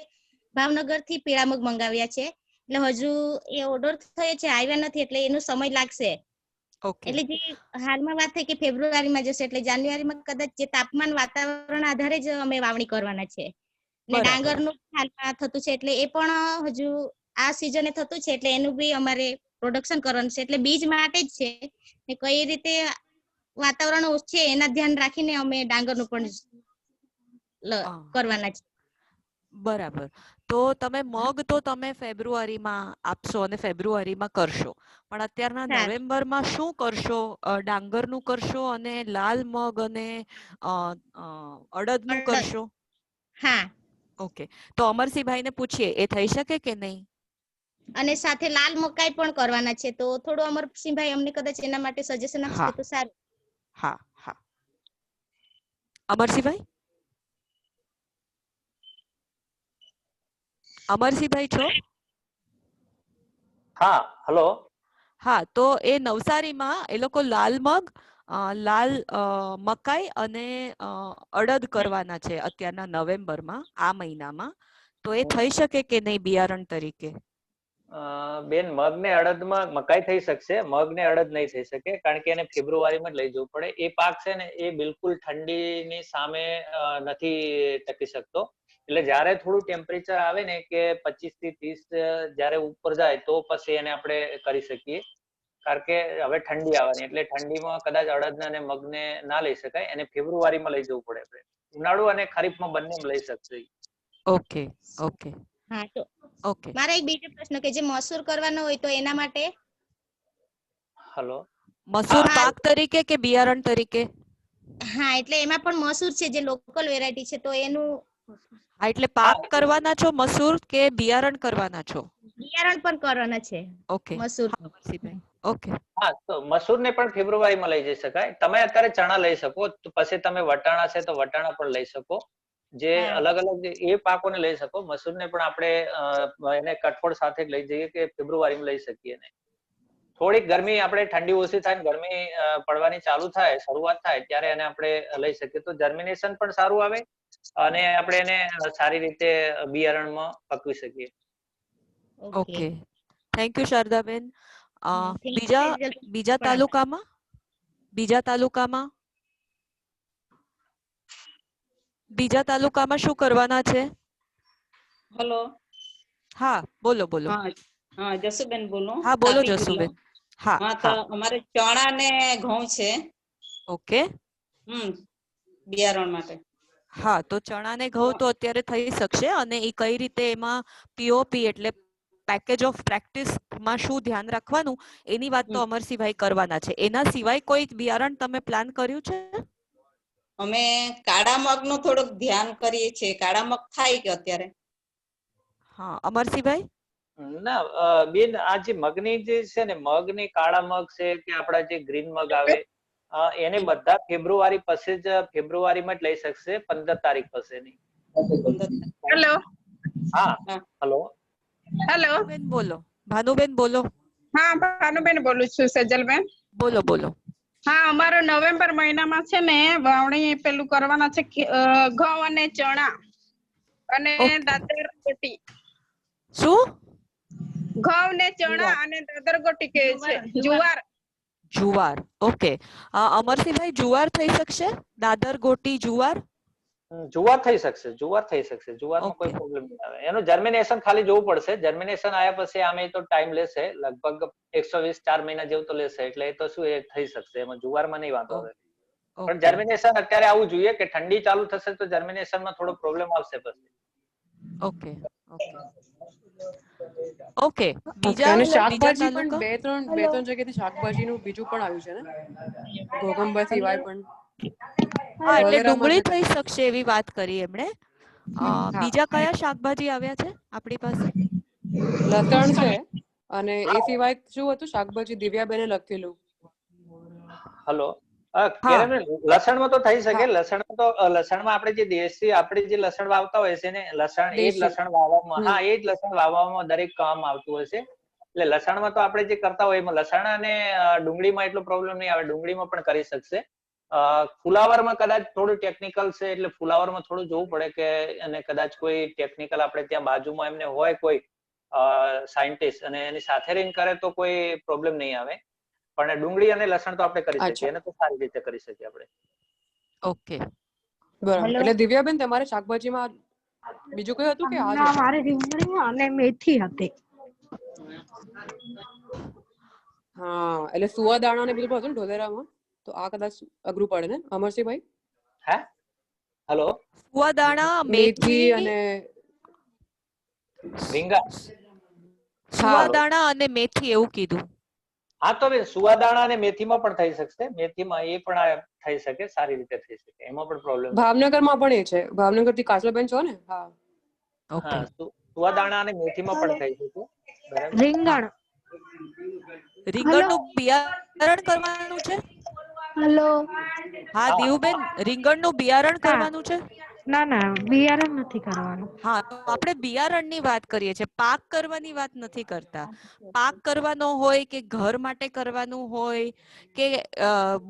ભાવનગર થી પીળા મગ મંગાવ્યા છે, એટલે હજુ એ ઓર્ડર થયો છે, આવ્યા નથી, એટલે એનો સમય લાગશે. એટલે જે હાલમાં વાત થઈ કે ફેબ્રુઆરીમાં જશે, એટલે જાન્યુઆરીમાં કદાચ જે તાપમાન વાતાવરણ આધારે જ અમે વાવણી કરવાના છે. ને ડાંગરનું હાલમાં થતું છે, એટલે એ પણ હજુ આ સિઝને થતું છે, એટલે એનું બી અમારે પ્રોડક્શન કરવાનું છે. એટલે બીજ માટે જ છે ને કઈ રીતે વાતાવરણ છે એના ધ્યાન રાખીને અમે ડાંગરનું પણ કરવાના છે. બરાબર. તો તમે મગ તો તમે ફેબ્રુઆરીમાં આપશો અને ફેબ્રુઆરીમાં કરશો, પણ અત્યારના નવેમ્બરમાં શું કરશો? ડાંગરનું કરશો અને લાલ મગ અને અડદનું કરશો? હા. ઓકે, તો અમરસિંહભાઈ ને પૂછીએ એ થઈ શકે કે નહીં? અને સાથે લાલ મકાઈ પણ કરવાના છે, તો થોડું અમરસિંહભાઈ અમને કદાચ એના માટે સજેશન આપશે તો સારું. હા હા, અમરસિંહભાઈ? અમરસિંહભાઈ છો? હા, હેલો. હા, તો એ નવસારીમાં એ લોકો લાલ મગ, લાલ મકાઈ અને અડદ કરવાના છે અત્યારના નવેમ્બરમાં, આ મહિનામાં. તો એ થઈ શકે કે નહીં બિયારણ તરીકે? બેન, મગ ને અડદમાં મકાઈ થઈ શકશે, મગ ને અડદ નહીં થઈ શકે, કારણ કે એને ફેબ્રુઆરીમાં જ લઈ જવું પડે. એ પાક છે ને એ બિલકુલ ઠંડીની સામે નથી ટકી શકતો. એટલે જયારે થોડું ટેમ્પરેચર આવે ને કે 25 થી 30 જયારે ઉપર જાય તો પછી એને આપણે કરી શકીએ. કારણ કે હવે ઠંડી આવવાની, એટલે ઠંડીમાં કદાચ અડદને અને મગને ના લઈ શકાય, એને ફેબ્રુઆરીમાં લઈ જવું પડે આપણે. ઉનાળુ અને ખરીફમાં બંને લઈ શકશે. Okay okay. હા, તો મારા એક બીજો પ્રશ્ન કે જે મસૂર કરવાનો હોય તો એના માટે? હેલો. મસૂર પાક તરીકે કે બિયારણ તરીકે? હા, એટલે એમાં પણ મસૂર છે જે લોકલ વેરાયટી છે, તો એનું હા, એટલે પાક કરવાના છો મસૂર કે બિયારણ કરવાના છો? બિયારણ પણ કરવાના છે. ઓકે, મસૂર. ઓકે. હા, તો મસૂર ને પણ ફેબ્રુઆરીમાં લઈ જઈ શકાય. તમે અત્યારે ચણા લઈ શકો, તો પછી તમે વટાણા છે તો વટાણા પણ લઈ શકો. જે અલગ અલગ એ પાકોને લઈ શકો. મસૂર ને પણ આપણે એને કઠોળ સાથે લઈ જઈએ કે ફેબ્રુઆરીમાં લઈ શકીએ ને. થોડીક ગરમી આપણે ઠંડી ઓછી થાય ગરમી પડવાની ચાલુ થાય શરૂઆત થાય ત્યારે એને આપણે લઈ શકીએ તો જર્મિનેશન પણ સારું આવે અને આપણે એને સારી રીતે બિયારણમાં પકવી શકીએ. Okay, thank you Shardaben. બીજા તાલુકામાં શું કરવાના છે? હેલો, હા બોલો બોલો. હા જસુબેન બોલું. હા બોલો જસુબેન. હા તો અમારે ચણા ને ઘઉં છે. ઓકે. બિયારણ માટે. હા તો ચણા ને ઘઉં તો અત્યારે થઈ શકશે અને એ કઈ રીતે એમાં પીઓપી એટલે પેકેજ ઓફ પ્રેક્ટિસ માં શું ધ્યાન રાખવાનું એની વાત તો અમરસિંહભાઈ કરવાના છે. એના સિવાય કોઈ બિયારણ તમે પ્લાન કર્યું છે? અમે કાળા મગ નું થોડુંક ધ્યાન કરીએ છીએ. કાળા મગ થાય કે અત્યારે? હા અમરસિંહભાઈ. ના બેન આ જે મગની જે છે ને મગની કાળા મગ છે કે આપડા જે ગ્રીન મગ આવે એને બધા ફેબ્રુઆરી પછી જ ફેબ્રુઆરીમાં જ લઈ શકશે 15 તારીખ પછી નહીં. હેલો. હા હેલો. હેલો બોલો. ભાનુબેન બોલો. હા ભાનુબેન બોલું છું. સેજલબેન બોલો બોલો. હા અમારો નવેમ્બર મહિનામાં છે ને વાવણી પેલું કરવાના છે ઘઉં અને ચણા અને દાદર ગોટી. શું? ઘઉં ને ચણા અને દાદર ગોટી કે છે જુવાર. જુવાર. ઓકે. અમરસિંહભાઈ જુવાર થઈ શકશે? દાદર ગોટી જુવાર? જુવાર થઈ શકશે. જુવાર થઈ શકશે. જુવારમાં કોઈ પ્રોબ્લેમ નહીં આવે. એનું જર્મિનેશન ખાલી જોવું પડશે. જર્મિનેશન આવ્યા પછી આમે તો ટાઈમ લેશે લગભગ 120 મહિના જેવું તો લેશે એટલે એ તો શું એ થઈ શકશે. એમાં જુવારમાં નહીં વાંધો આવે. પણ જર્મિનેશન અત્યારે આવવું જોઈએ કે ઠંડી ચાલુ થશે તો જર્મિનેશનમાં થોડો પ્રોબ્લેમ આવશે પછી. Okay okay. બીજા શાકભાજી પણ બે ત્રણ જગ્યાએથી શાકભાજીનું બીજું પણ આવ્યું છે ને ઘોઘંબા સિવાય પણ. હા એટલે ડુંગળી થઈ શકશે એવી વાત કરી એમણે. બીજા કયા શાકભાજી આવ્યા છે આપણી પાસે? લસણ છે અને એ સિવાય શું હતું શાકભાજી દિવ્યાબેને લખેલું? હેલો. લસણમાં તો થઈ શકે. લસણમાં આપણે જે દેશી આપણે જે લસણ વાવતા હોય છે ને લસણ એ જ લસણ વાવવામાં એ જ લસણ વાવવામાં દરેક કામ આવતું હોય છે. એટલે લસણમાં તો આપણે જે કરતા હોય એમાં લસણ અને ડુંગળીમાં એટલો પ્રોબ્લેમ નહીં આવે. ડુંગળીમાં પણ કરી શકશે. ફુલાવરમાં કદાચ થોડું ટેકનિકલ છે એટલે ફુલાવરમાં થોડું જોવું પડે કે અને કદાચ કોઈ ટેકનિકલ આપણે ત્યાં બાજુમાં એમને હોય કોઈ સાયન્ટિસ્ટ અને એની સાથે રહીને કરે તો કોઈ પ્રોબ્લેમ નહીં આવે. પણ ડુંગળી અને લસણ તો આપણે કરી શકીએ એને તો સારી રીતે કરી શકીએ આપણે. ઓકે બરાબર. એટલે દિવ્યાબેન તમારે શાકભાજીમાં બીજું કઈ હતું કે આ જ? મારે રીંગણી અને મેથી હતી. હા એટલે સુવાદાણા ને બીજું હતું ને ઢોલેરામાં તો આ કદાચ અઘરું પડે ને અમરસિંહભાઈ? હે હેલો. સુવાદાણા મેથી અને રીંગણ. સુવાદાણા અને મેથી એવું કીધું. હા તો બેન સુવાદાણા અને મેથીમાં પણ થઈ શકશે. મેથીમાં એ પણ થઈ શકે સારી રીતે થઈ શકે એમાં પણ પ્રોબ્લેમ. ભાવનગરમાં પણ એ છે. ભાવનગર થી કાજલબેન છો ને? હા સુવાદાણા અને મેથીમાં પણ થઈ શકે. રીંગણ. રીંગણનું બિયારણ કરવાનું છે? હેલો. હા દીવુબેન રીંગણનું બિયારણ કરવાનું છે? ના ના બિયારણ નથી કરવાનું. હા તો આપણે બિયારણની વાત કરીએ છીએ. પાક કરવાની વાત નથી કરતા. પાક કરવાનો હોય કે ઘર માટે કરવાનું હોય કે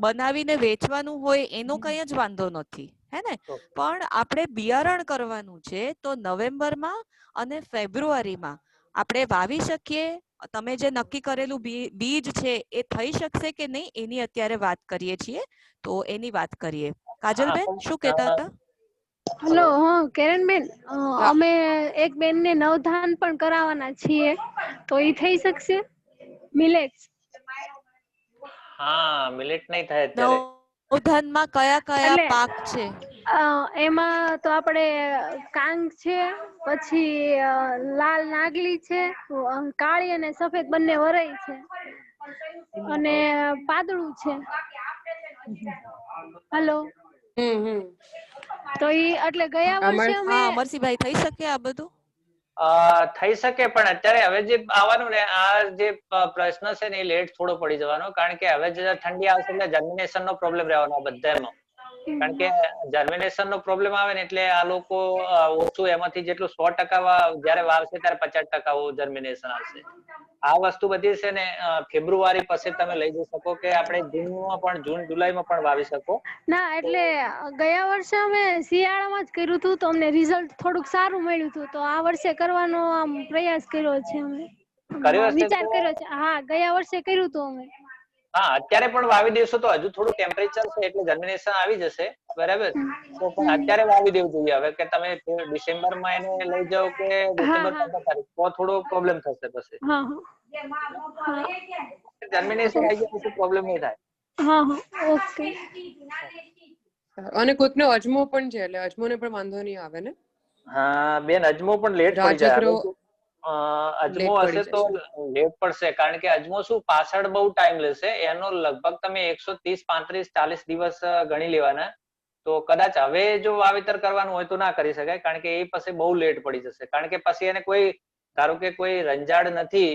બનાવીને વેચવાનું હોય એનો કઈ જ વાંધો નથી હે ને. પણ આપણે બિયારણ કરવાનું છે તો નવેમ્બરમાં અને ફેબ્રુઆરીમાં આપણે વાવી શકીએ. તમે જે નક્કી કરેલું બીજ છે એ થઈ શકશે કે નહીં એની અત્યારે વાત કરીએ છીએ. તો એની વાત કરીએ. કાજલબેન શું કહેતા હતા? હેલો. હા કિરણબેન અમે એક બેનને નવધાન પણ કરાવવાના છીએ તો એ થઈ શકશે? મિલેટ. હા મિલેટ નહીં થાય અત્યારે. નવધાનમાં કયા કયા પાક છે? એમાં તો આપણે કાંગ છે પછી લાલ નાગલી છે કાળી અને સફેદ બંને વરાય છે અને પાદળું છે. હેલો. તો ઈ એટલે ગયા વર્ષે અમે અમરસિંહભાઈ થઈ શકે આ બધું? થઈ શકે પણ અત્યારે હવે જે આવવાનું ને આ જે પ્રશ્ન છે ને એ લેટ થોડો પડી જવાનો કારણ કે હવે જે ઠંડી આવશે એટલે જર્મિનેશન નો પ્રોબ્લેમ રહેવાનો બધામાં. કારણ કે જર્મિનેશન નો પ્રોબ્લેમ આવે ને એટલે આ લોકો ઓછું એમાંથી જેટલું 100% જયારે વાવશે ત્યારે 50% જર્મિનેશન આવશે. આ વસ્તુ બધી છે ને ફેબ્રુઆરી પછી તમે લઈ જઈ શકો કે આપણે જૂનમાં પણ જૂન જુલાઈમાં પણ વાવી શકો. ના એટલે ગયા વર્ષે અમે શિયાળામાં જ કર્યું હતું તો અમને રિઝલ્ટ થોડુંક સારું મળ્યું હતું, તો આ વર્ષે કરવાનો આમ પ્રયાસ કર્યો છે અમે, વિચાર કર્યો છે. હા, ગયા વર્ષે કર્યું હતું અમે. હા, અત્યારે પણ વાવી દેશો તો હજુ થોડું ટેમ્પરેચર છે એટલે જર્મિનેશન આવી જશે, બરાબર. તો પણ અત્યારે વાવી દેવું જોઈએ. હવે કે તમે ડિસેમ્બર માં એને લઈ જાઓ કે ડિસેમ્બર 15 તારીખ તો થોડો પ્રોબ્લેમ થશે પછી. જર્મિનેશન આવી જાય પછી પ્રોબ્લેમ નહીં થાય. હા હા, ઓકે. અને કોઈકનો અજમો પણ છે એટલે અજમોને પણ વાંધો નહીં આવે ને? હા બેન, અજમો પણ લેટ પડી જાય. અજમો હશે તો લેટ પડશે, કારણ કે અજમો શું પાછળ બહુ ટાઈમ લેશે. એનો લગભગ તમે 130, 35, 40 દિવસ ગણી લેવાના. તો કદાચ હવે જો વાવેતર કરવાનું હોય તો ના કરી શકાય, કારણ કે એ પછી બહુ લેટ પડી જશે. કારણ કે પછી એને કોઈ, ધારો કે કોઈ રંજાડ નથી,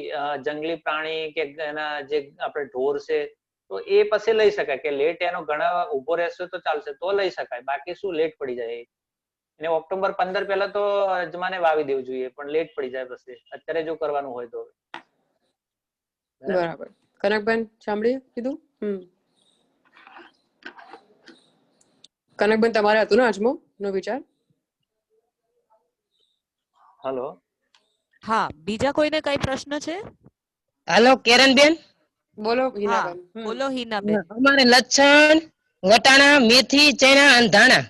જંગલી પ્રાણી કે એના જે આપણે ઢોર છે, તો એ પછી લઈ શકાય કે લેટ એનો ઘણા ઉભો રહેશે તો ચાલશે, તો લઈ શકાય. બાકી શું લેટ પડી જાય એને ઓક્ટોબર 15 પહેલા તો અજમાને વાવી દેવું જોઈએ, પણ લેટ પડી જાય પછી અત્યારે જો કરવાનું હોય તો. બરાબર. કનકબેન સાંભળીએ કીધું? કનકબેન તમારે હતું ને અજમો નો વિચાર? હેલો. હા, બીજા કોઈને કઈ પ્રશ્ન છે? હાલો કિરણબેન. બોલો હિનાબેન. બોલો હિનાબેન. અમારે લસણ, વટાણા, મેથી, ચણા અને ધાણા.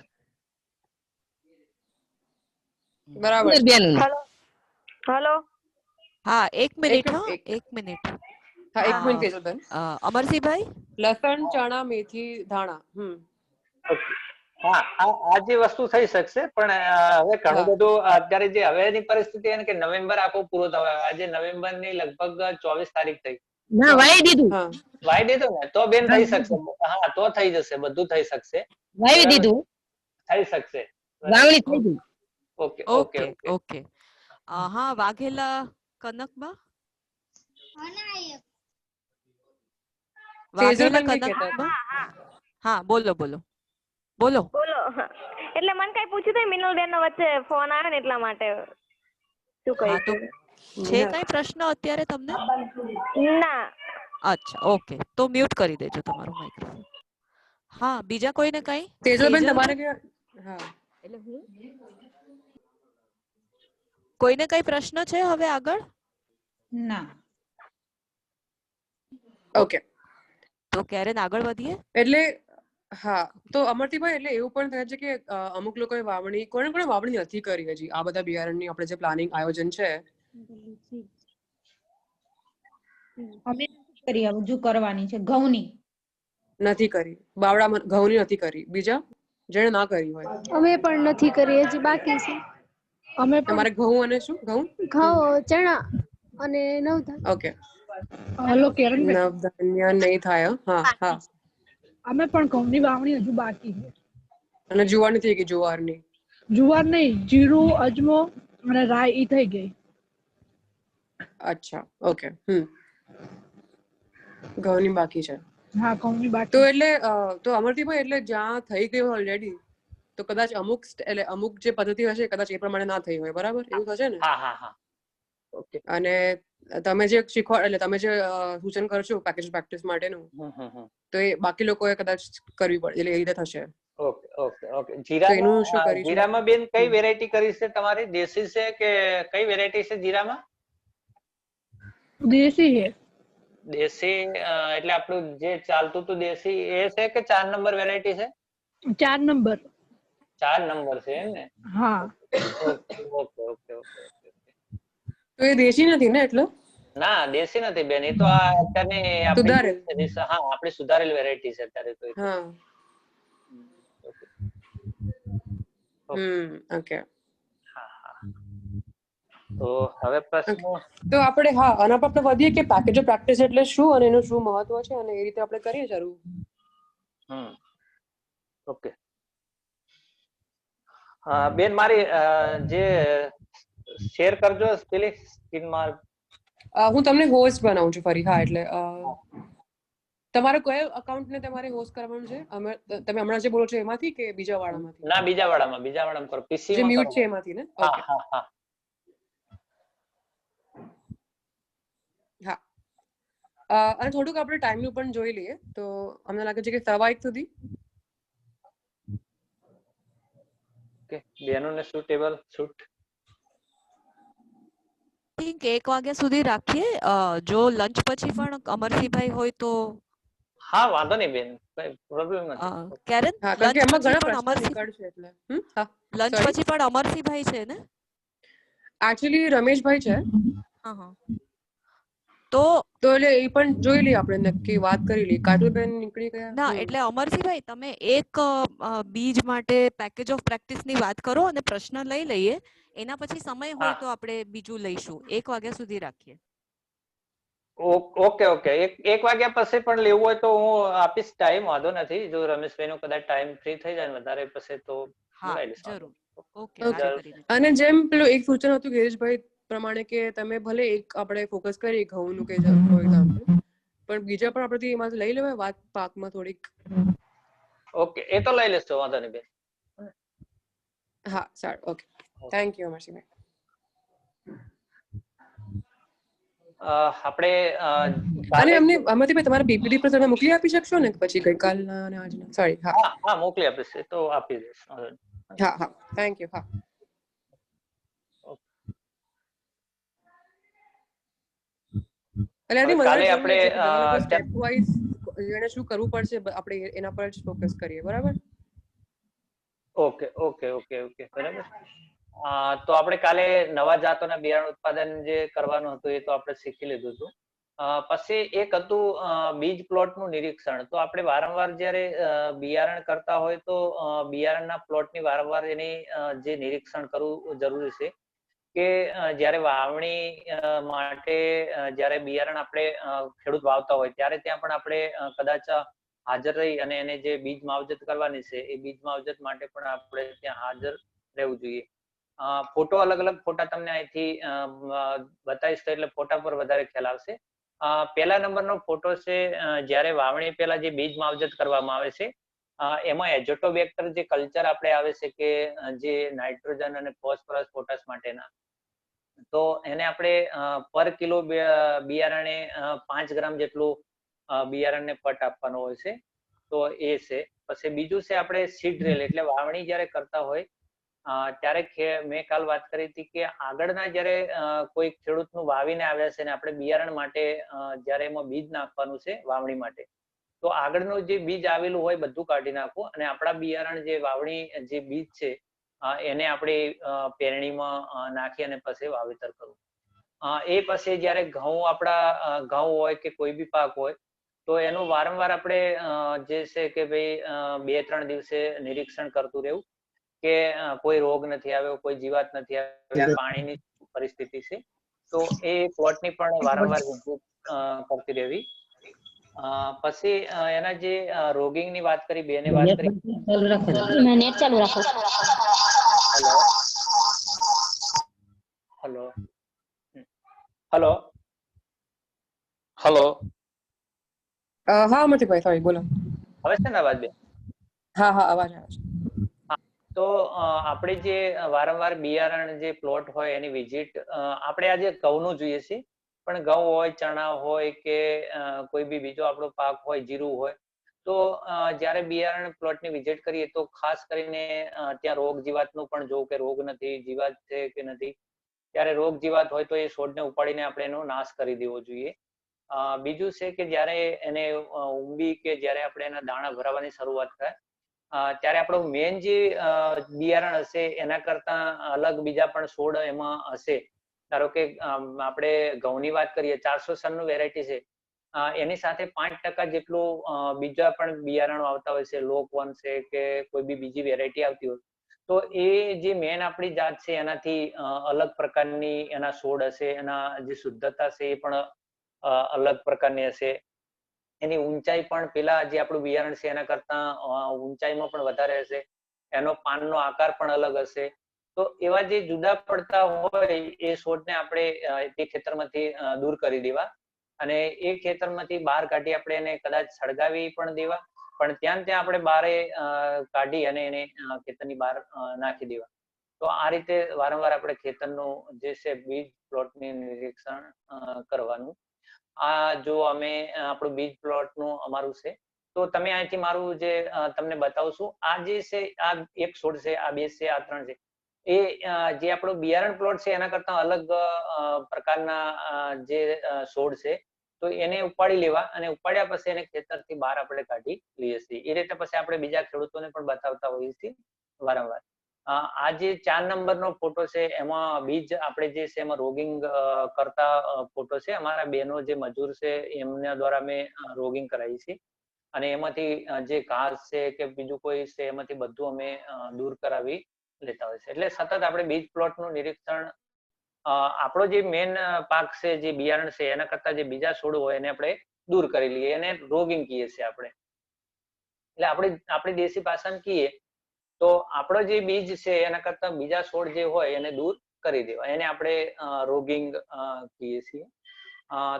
બરાબર. હેલો. હા, એક મિનિટ. હા, એક મિનિટ. હા, એક મિનિટ તેજલબેન. અમરસિંહભાઈ. લસણ, ચણા, મેથી, ધાણા. હા, આ જે વસ્તુ થઈ શકશે, પણ હવે ઘણું બધું અત્યારે જે હવેની પરિસ્થિતિ એને કે નવેમ્બર આખો પૂરો થવા, આજે નવેમ્બર ની લગભગ 24 તારીખ થઈ. ના, વાવી દીધું. વાવી દીધું ને તો બેન થઈ શકશે. હા, તો થઈ જશે, બધું થઈ શકશે. વાવી દીધું. થઈ શકશે. વાવણી થઈ ગઈ. Okay okay okay. હા, વાઘેલા કનકબા. વાઘેલા કનકબા. હા, બોલો બોલો. બોલો. એટલે મને કઈ પૂછ્યું હતું મિનલબેન નો વચ્ચે ફોન આવે ને એટલા માટે શું કહ્યું છે કઈ પ્રશ્ન અત્યારે તમને? ના. અચ્છા, ઓકે. તો મ્યુટ કરી દેજો તમારું માઇક્રોફોન. હા, બીજા કોઈને કઈ? તેજલબેન તમારે કે હા. એટલે હું કોઈને કઈ પ્રશ્ન છે હવે આગળ? ના. ઓકે. તો ક્યારે આગળ વધીએ? એટલે હા, તો અમરતીભાઈ એટલે એવું પણ થાય છે કે અમુક લોકોએ વાવણી કોણે વાવણી નથી કરી હજી આ બધા બિયારણની આપણે જે પ્લાનિંગ આયોજન છે. અમે કરી હજુ કરવાની છે ઘઉંની. નથી કરી. બાવડા ઘઉંની નથી કરી. બીજા જેણે ના કરી હોય? અમે પણ નથી કરી, હજી બાકી છે. અમે તમારે ઘઉં અને શું? ઘઉં, ચણા અને નવધાન્ય. ઓકે. હલો કિરણબેન. નવધાન્ય નહીં થાય. હા હા. અમે પણ ઘઉંની વાવણી હજુ બાકી છે. અને જુવાર નથી થઈ ગઈ? જુવારની? જુવાર નહીં, જીરું, અજમો અને રાઈ ઈ થઈ ગઈ. અચ્છા, ઓકે. ઘઉંની બાકી છે. હા, ઘઉંની બાકી. તો એટલે તો અમરતીભાઈ એટલે જ્યાં થઈ ગયું ઓલરેડી તો કદાચ અમુક જે પદ્ધતિ હશે કદાચ એ પ્રમાણે ના થઈ હોય, બરાબર? એવું થશે ને? હા હા હા. ઓકે. અને તમે જે એટલે તમે જે સૂચન કરશો પેકેજ પ્રેક્ટિસ માટેનું, તો એ બાકી લોકોએ કદાચ કરવી પડે, એટલે એ રીતે થશે. Okay okay okay. જીરામાં બેન કઈ વેરાયટી કરી છે તમારી? દેશી છે કે કઈ વેરાયટી છે જીરામાં? દેશી છે. દેશી એટલે આપણું જે ચાલતું હતું દેશી એ છે કે 4 નંબર વેરાયટી છે? 4 નંબર. 4 નંબર છે એમ ને? હા. Okay okay okay okay. તો એ દેશી નથી ને? એટલે ના, દેશી નથી બેન. એ તો આ અત્યારની આપણી આપણી સુધારેલ વેરાયટી છે અત્યારે તો. હા. ઓકે. તો હવે પ્રશ્ન તો આપણે આના પર આપણે વધીએ કે પેકેજ ઓફ પ્રેક્ટિસ એટલે શું અને એનું શું મહત્વ છે અને એ રીતે આપણે કરીએ જરૂર. ઓકે. બેન મારી જે શેર કરજો પેલી સ્ક્રીનમાં. હું તમને હોસ્ટ બનાવું છું ફરી. હા, એટલે તમારો કયો અકાઉન્ટ ને તમારે હોસ્ટ કરવાનું છે? તમે હમણાં જે બોલો છો એમાંથી કે બીજા વાળામાંથી? ના, બીજા વાળામાં કરો, પીસી જે માં મ્યુટ કરો. છે એમાંથી ને? હા ઓકે. હા હા હા. અને થોડુંક આપણે ટાઈમનું પણ જોઈ લઈએ. તો અમને લાગે છે કે 1:15 સુધી. ઓકે, બેનોને સુટેબલ શૂટ થિંક 1 વાગ્યા સુધી રાખીએ. જો લંચ પછી પણ અમરસિંહભાઈ હોય તો હા, વાંધો નહીં બેન, કઈ પ્રોબ્લેમ નથી. કેરન, હા, કારણ કે લંચ એમાં પછી ઘણા પણ પ્રશ્નો અમરસિંહ નીકળશે એટલે. હા, લંચ સોરી. પછી પણ અમરસિંહભાઈ છે ને? એકચ્યુઅલી રમેશભાઈ છે. હા હા. તો એટલે એ પણ જોઈ લઈએ, આપણે નક્કી વાત કરી લઈએ. કાજલબેન નીકળી ગયા. ના, એટલે અમરસિંહભાઈ તમે એક બીજ માટે પેકેજ ઓફ પ્રેક્ટિસ ની વાત કરો અને પ્રશ્ન લઈ લઈએ. એના પછી સમય હોય તો આપણે બીજું લઈશું. 1 વાગ્યા સુધી રાખીએ. ઓકે. એક વાગ્યા પછી પણ લેવું હોય તો હું આપીશ ટાઈમ, વાંધો નથી. જો રમેશભાઈ નો કદાચ ટાઈમ ફ્રી થઈ જાય વધારે પછી તો બોલાવી લઈશ. જરૂર. ઓકે. અને જેમ પેલું એક સૂચન હતું ગિરીશભાઈ પ્રમાણે કે તમે ભલે એક આપણે ફોકસ કરીએ ઘઉંનું કે ફોર એક્ઝામ્પલ, પણ બીજા પણ આપણે એમાંથી લઈ લેવાય વાત પાકમાં થોડીક. ઓકે, એ તો લઈ લેશો, વાંધો નહીં બેન. હા, સારું. ઓકે, થેન્ક યુ અમરસિંહભાઈ. આપણે અને અમને અમરસિંહભાઈ તમારા પીપીટી પર તમે મોકલી આપી શકશો ને પછી ગઈકાલના અને આજના? સોરી. હા, મોકલી આપીશ, તો આપી દઈશ. હા, થેન્ક યુ. હા. એટલે એની મદદ જોઈએ છે કે ઘણા લોકો સ્ટેપ વાઇઝ એને શું કરવું પડશે, આપણે એના પર જ ફોકસ કરીએ. બરાબર? ઓકે. બરાબર. તો આપણે કાલે નવા જાતોના બિયારણ ઉત્પાદન જે કરવાનું હતું એ તો આપણે શીખી લીધું હતું. પછી એક હતું બીજ પ્લોટનું નિરીક્ષણ. તો આપણે વારંવાર જ્યારે બિયારણ કરતા હોય તો બિયારણના પ્લોટની વારંવાર એની જે નિરીક્ષણ કરવું જરૂરી છે. કે જ્યારે વાવણી માટે જ્યારે બિયારણ આપણે ખેડૂત વાવતા હોય ત્યારે ત્યાં પણ આપણે કદાચ હાજર રહી અને એને જે બીજ માવજત કરવાની છે એ બીજ માવજત માટે પણ આપણે ત્યાં હાજર રહેવું જોઈએ. ફોટો અલગ ફોટા તમને અહીંથી બતાવીશ તો એટલે ફોટા પર વધારે ખ્યાલ આવશે. પહેલા નંબરનો ફોટો છે જ્યારે વાવણી પહેલા જે બીજ માવજત કરવામાં આવે છે એમાં એઝોટોબેક્ટર જે કલ્ચર આપણે આવે છે કે જે નાઇટ્રોજન અને ફોસ્ફરસ પોટાશ માટેના, તો એને આપણે પર કિલો બિયારણે 5 ગ્રામ જેટલું બિયારણને પટ આપવાનો હોય છે. તો એ છે. પછી બીજું છે આપણે સીડ ડ્રીલ, એટલે વાવણી જ્યારે કરતા હોય ત્યારે મેં કાલ વાત કરી હતી કે આગળના જ્યારે કોઈ ખેડૂતનું વાવીને આવ્યા છે ને આપણે બિયારણ માટે જ્યારે એમાં બીજ નાખવાનું છે વાવણી માટે, તો આગળનું જે બીજ આવેલું હોય બધું કાઢી નાખવું અને આપણા બિયારણ જે વાવણી જે બીજ છે એને આપણે પેરણીમાં નાખી અને પછી વાવેતર કરવું. એ પછી જ્યારે ઘઉં હોય કે કોઈ બી પાક હોય તો એનું વારંવાર આપણે જે છે કે ભાઈ 2-3 દિવસે નિરીક્ષણ કરતું રહેવું કે કોઈ રોગ નથી આવ્યો, કોઈ જીવાત નથી આવ્યો, પાણીની પરિસ્થિતિ છે, તો એ પ્લોટની પણ વારંવાર વિઝિટ કરતી રહેવી. પછી એના જે રોગિંગ ની વાત કરી, બેને વાત કરી. નેટ ચાલુ રાખો. હેલો. હા અમરસિંહભાઈ, સોરી, બોલો. હવે છે ને અવાજ બેન? હા, અવાજ આવે છે. તો આપણે જે વારંવાર બિયારણ જે પ્લોટ હોય એની વિઝિટ આપણે આજે ઘઉંનું જોઈએ છે, પણ ઘઉં હોય, ચણા હોય કે કોઈ બી બીજો આપણો પાક હોય, જીરું હોય, તો જ્યારે બિયારણ પ્લોટની વિઝિટ કરીએ તો ખાસ કરીને ત્યાં રોગ જીવાતનું પણ જોવું કે રોગ નથી, જીવાત છે કે નથી. ત્યારે રોગ જીવાત હોય તો એ છોડને ઉપાડીને આપણે એનો નાશ કરી દેવો જોઈએ. બીજું છે કે જ્યારે એને ઊંબી કે જ્યારે આપણે એના દાણા ભરાવાની શરૂઆત થાય ત્યારે આપણું મેન જે બિયારણ હશે એના કરતા અલગ બીજા પણ છોડ એમાં હશે. ધારો કે આપણે ઘઉંની વાત કરીએ, 496 વેરાયટી છે, એની સાથે 5% જેટલું બીજા પણ બિયારણો આવતા હોય છે, લોક વન છે કે કોઈ બી બીજી વેરાયટી આવતી હોય, તો એ જે મેન આપણી જાત છે એનાથી અલગ પ્રકારની એના છોડ હશે, એના જે શુદ્ધતા છે એ પણ અલગ પ્રકારની હશે. એની ઊંચાઈ પણ પેલા જે આપણું બિયારણ છે એના કરતા ઊંચાઈમાં પણ વધારે હશે. એનો પાનનો આકાર પણ અલગ હશે. તો એવા જે જુદા પડતા હોય એ છોડને આપણે તે ખેતરમાંથી દૂર કરી દેવા. અને એ ખેતરમાંથી બહાર કાઢી આપણે એને કદાચ સળગાવી પણ દેવા, પણ ત્યાં આપણે બારે કાઢી અને એને ખેતરની બહાર નાખી દેવા. તો આ રીતે વારંવાર આપણે ખેતરનું જે છે બીજ પ્લોટની નિરીક્ષણ કરવાનું. આ જો અમે આપણું બીજ પ્લોટનું અમારું છે, તો તમે અહીંથી મારું જે તમને બતાવશું, આ જે છે આ એક છોડ છે, આ બે છે, આ ત્રણ છે, એ જે આપણો બિયારણ પ્લોટ છે એના કરતા અલગ પ્રકારના જે છોડ છે, તો એને ઉપાડી લેવા અને ઉપાડ્યા પછી એને ખેતરથી બહાર આપણે કાઢી લઈએ છીએ. એ રીતે પછી આપણે બીજા ખેડૂતોને પણ બતાવતા હોઈએ છીએ વારંવાર. આ જે 4 નંબરનો ફોટો છે એમાં બીજ આપણે જે છે એમાં રોગિંગ કરતા ફોટો છે. અમારા બહેનો જે મજૂર છે એમના દ્વારા અમે રોગિંગ કરાવી છે, અને એમાંથી જે ઘાસ છે કે બીજું કોઈ છે એમાંથી બધું અમે દૂર કરાવી લેતા હોય છે. એટલે સતત આપણે બીજ પ્લોટનું નિરીક્ષણ, આપણો જે મેન પાક છે જે બિયારણ છે એના કરતા જે બીજા છોડ હોય એને આપણે દૂર કરી લઈએ, એને રોગિંગ કહીએ છીએ આપણે. એટલે આપણી દેશી ભાષામાં કહીએ તો આપણો જે બીજ છે એના કરતા બીજા છોડ જે હોય એને દૂર કરી દેવા, એને આપણે રોગિંગ કહીએ છીએ.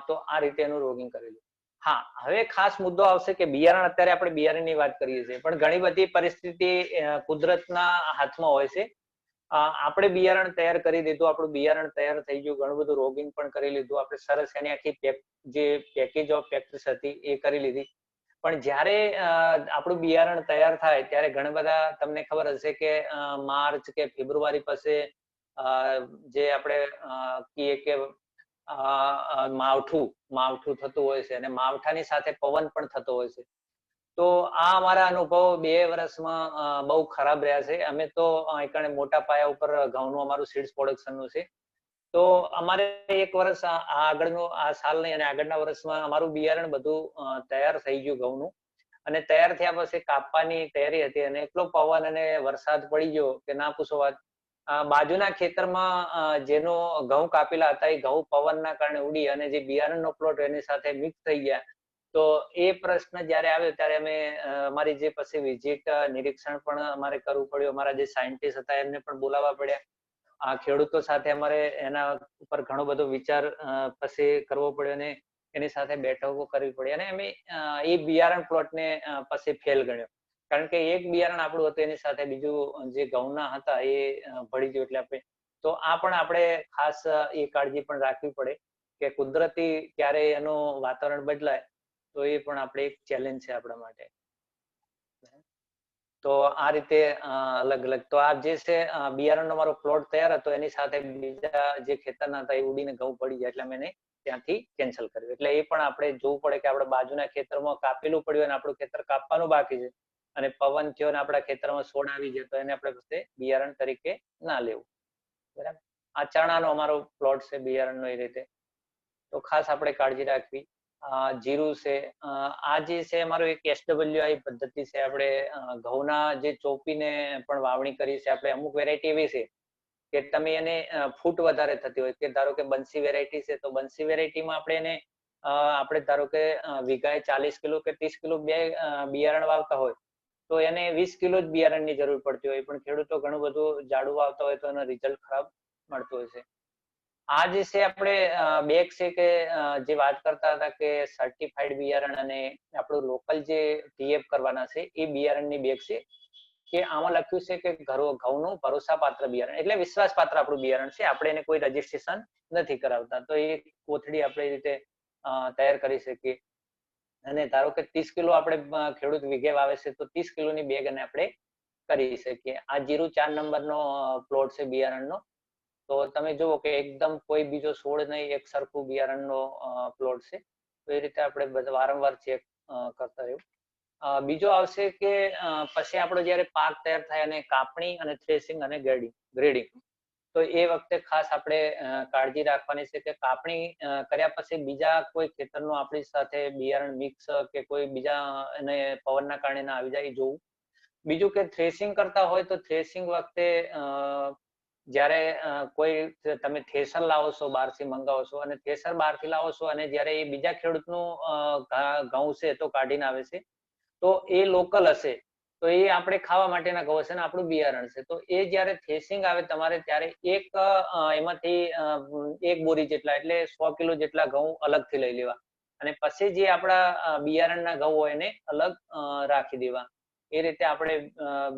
તો આ રીતે એનું રોગિંગ કરી દે. હા, હવે ખાસ મુદ્દો આવશે કે બિયારણ, અત્યારે આપણે બિયારણની વાત કરીએ છીએ, પણ ઘણી બધી પરિસ્થિતિ કુદરતના હાથમાં હોય છે. આપણે બિયારણ તૈયાર કરી દીધું, આપણું બિયારણ તૈયાર થઈ ગયું, ઘણું બધું રોગિંગ પણ કરી લીધું, આપણે સરસ એની આખી જે પેકેજ ઓફ પ્રેક્ટિસ હતી એ કરી લીધી. પણ જ્યારે આપણું બિયારણ તૈયાર થાય ત્યારે ઘણા બધા, તમને ખબર હશે કે માર્ચ કે ફેબ્રુઆરી પછી જે આપણે કહીએ કે માવઠું થતું હોય છે, અને માવઠાની સાથે પવન પણ થતો હોય છે. તો આ અમારા અનુભવ 2 વર્ષમાં બહુ ખરાબ રહ્યા છે. અમે તો અહીં મોટા પાયા ઉપર ઘઉંનું અમારું સીડ્સ પ્રોડક્શનનું છે, તો અમારે 1 વર્ષ આગળનું, આ સાલ નહીં અને આગળના વર્ષમાં અમારું બિયારણ બધું તૈયાર થઈ ગયું ઘઉંનું, અને તૈયાર થયા પછી કાપવાની તૈયારી હતી, અને એટલો પવન અને વરસાદ પડી ગયો કે ના પૂછો વાત. બાજુના ખેતરમાં જેનો ઘઉં કાપેલા હતા એ ઘઉં પવનના કારણે ઉડી અને જે બિયારણનો પ્લોટ એની સાથે મિક્સ થઈ ગયા. તો એ પ્રશ્ન જયારે આવ્યો ત્યારે અમે અમારી જે પછી વિઝિટ, નિરીક્ષણ પણ અમારે કરવું પડ્યું, અમારા જે સાયન્ટિસ્ટ હતા એમને પણ બોલાવવા પડ્યા. આ ખેડૂતો સાથે અમારે એના ઉપર ઘણો બધો વિચાર પછી કરવો પડ્યો, અને એની સાથે બેઠકો કરવી પડી, અને અમે એ બિયારણ પ્લોટને પછી ફેલ ગણ્યો, કારણ કે એક બિયારણ આપણું હતું એની સાથે બીજું જે ઘઉંના હતા એ ભળી ગયું. એટલે આપણે તો આ પણ આપણે ખાસ એ કાળજી પણ રાખવી પડે કે કુદરતી ક્યારેય એનું વાતાવરણ બદલાય તો એ પણ આપણે એક ચેલેન્જ છે આપણા માટે. તો આ રીતે અલગ અલગ, તો આ જે છે બિયારણનો મારો પ્લોટ તૈયાર હતો, એની સાથે બીજા જે ખેતરના હતા એ ઉડીને ઘઉં પડી જાય એટલે અમે એને ત્યાંથી કેન્સલ કર્યું. એટલે એ પણ આપણે જોવું પડે કે આપણે બાજુના ખેતરમાં કાપેલું પડ્યું અને આપણું ખેતર કાપવાનું બાકી છે, અને પવન થયો ને આપણા ખેતરમાં છોડ આવી જાય તો એને આપણે પછી બિયારણ તરીકે ના લેવું. બરાબર. આ ચણાનો અમારો પ્લોટ છે બિયારણનો એ રીતે, તો ખાસ આપણે કાળજી રાખવી. જીરું છે, આ જે છે અમારું એક SWI પદ્ધતિ છે. આપણે ઘઉંના જે ચોપીને પણ વાવણી કરી છે. આપણે અમુક વેરાયટી એવી છે કે તમે એને ફૂટ વધારે થતી હોય, કે ધારો કે બંસી વેરાયટી છે, તો બંસી વેરાયટીમાં આપણે એને આપણે ધારો કે વીઘાએ 40 કિલો કે 30 કિલો બે બિયારણ વાવતા હોય તો એને 20 કિલો જ બિયારણની જરૂર પડતી હોય, પણ ખેડૂતો ઘણું બધું જાડું વાવતા હોય તો એનો રિઝલ્ટ ખરાબ મળતું હોય છે. આ જે છે આપણે બેગ છે કે જે વાત કરતા હતા કે સર્ટિફાઈડ બિયારણ અને આપણું લોકલ જે TF કરવાના છે એ બિયારણની બેગ છે, કે આમાં લખ્યું છે કે ઘઉંનું ભરોસાપાત્ર બિયારણ, એટલે વિશ્વાસપાત્ર આપણું બિયારણ છે, આપણે એને કોઈ રજીસ્ટ્રેશન નથી કરાવતા. તો એ કોથળી આપણે એ રીતે તૈયાર કરી શકીએ. અને ધારો કે 30 કિલો આપણે ખેડૂત વીઘે વાવે છે તો 30 કિલોની બેગ અને આપણે કરી શકીએ. આ જીરું 4 નંબરનો પ્લોટ છે બિયારણનો, તો તમે જુઓ કે એકદમ કોઈ બીજો છોડ નહીં, એક સરખું બિયારણનો પ્લોટ છે. તો એ રીતે આપણે વારંવાર ચેક કરતા રહેવું. બીજો આવશે કે પછી આપણો જયારે પાક તૈયાર થાય અને કાપણી અને થ્રેસિંગ અને ગ્રેડિંગ, તો એ વખતે ખાસ આપણે કાળજી રાખવાની છે કે કાપણી કર્યા પછી બીજા કોઈ ખેતરનું આપણી સાથે બિયારણ મિક્સ કે કોઈ બીજા એને પવનના કારણે ના આવી જાય જોવું. બીજું કે થ્રેસિંગ કરતા હોય તો થ્રેસિંગ વખતે જયારે કોઈ તમે થ્રેસર લાવો છો, બહારથી મંગાવો છો, અને થ્રેસર બહારથી લાવો છો અને જયારે એ બીજા ખેડૂતનું ઘઉં છે તો કાઢીને આવે છે, તો એ લોકલ હશે તો એ આપણે ખાવા માટેના ઘઉં હશે ને આપણું બિયારણ છે, તો એ જયારે થ્રેસિંગ આવે તમારે ત્યારે એમાંથી 1 બોરી જેટલા એટલે 100 કિલો જેટલા ઘઉં અલગથી લઈ લેવા. અને પછી જે આપણા બિયારણના ઘઉં હોય એને અલગ રાખી દેવા. એ રીતે આપણે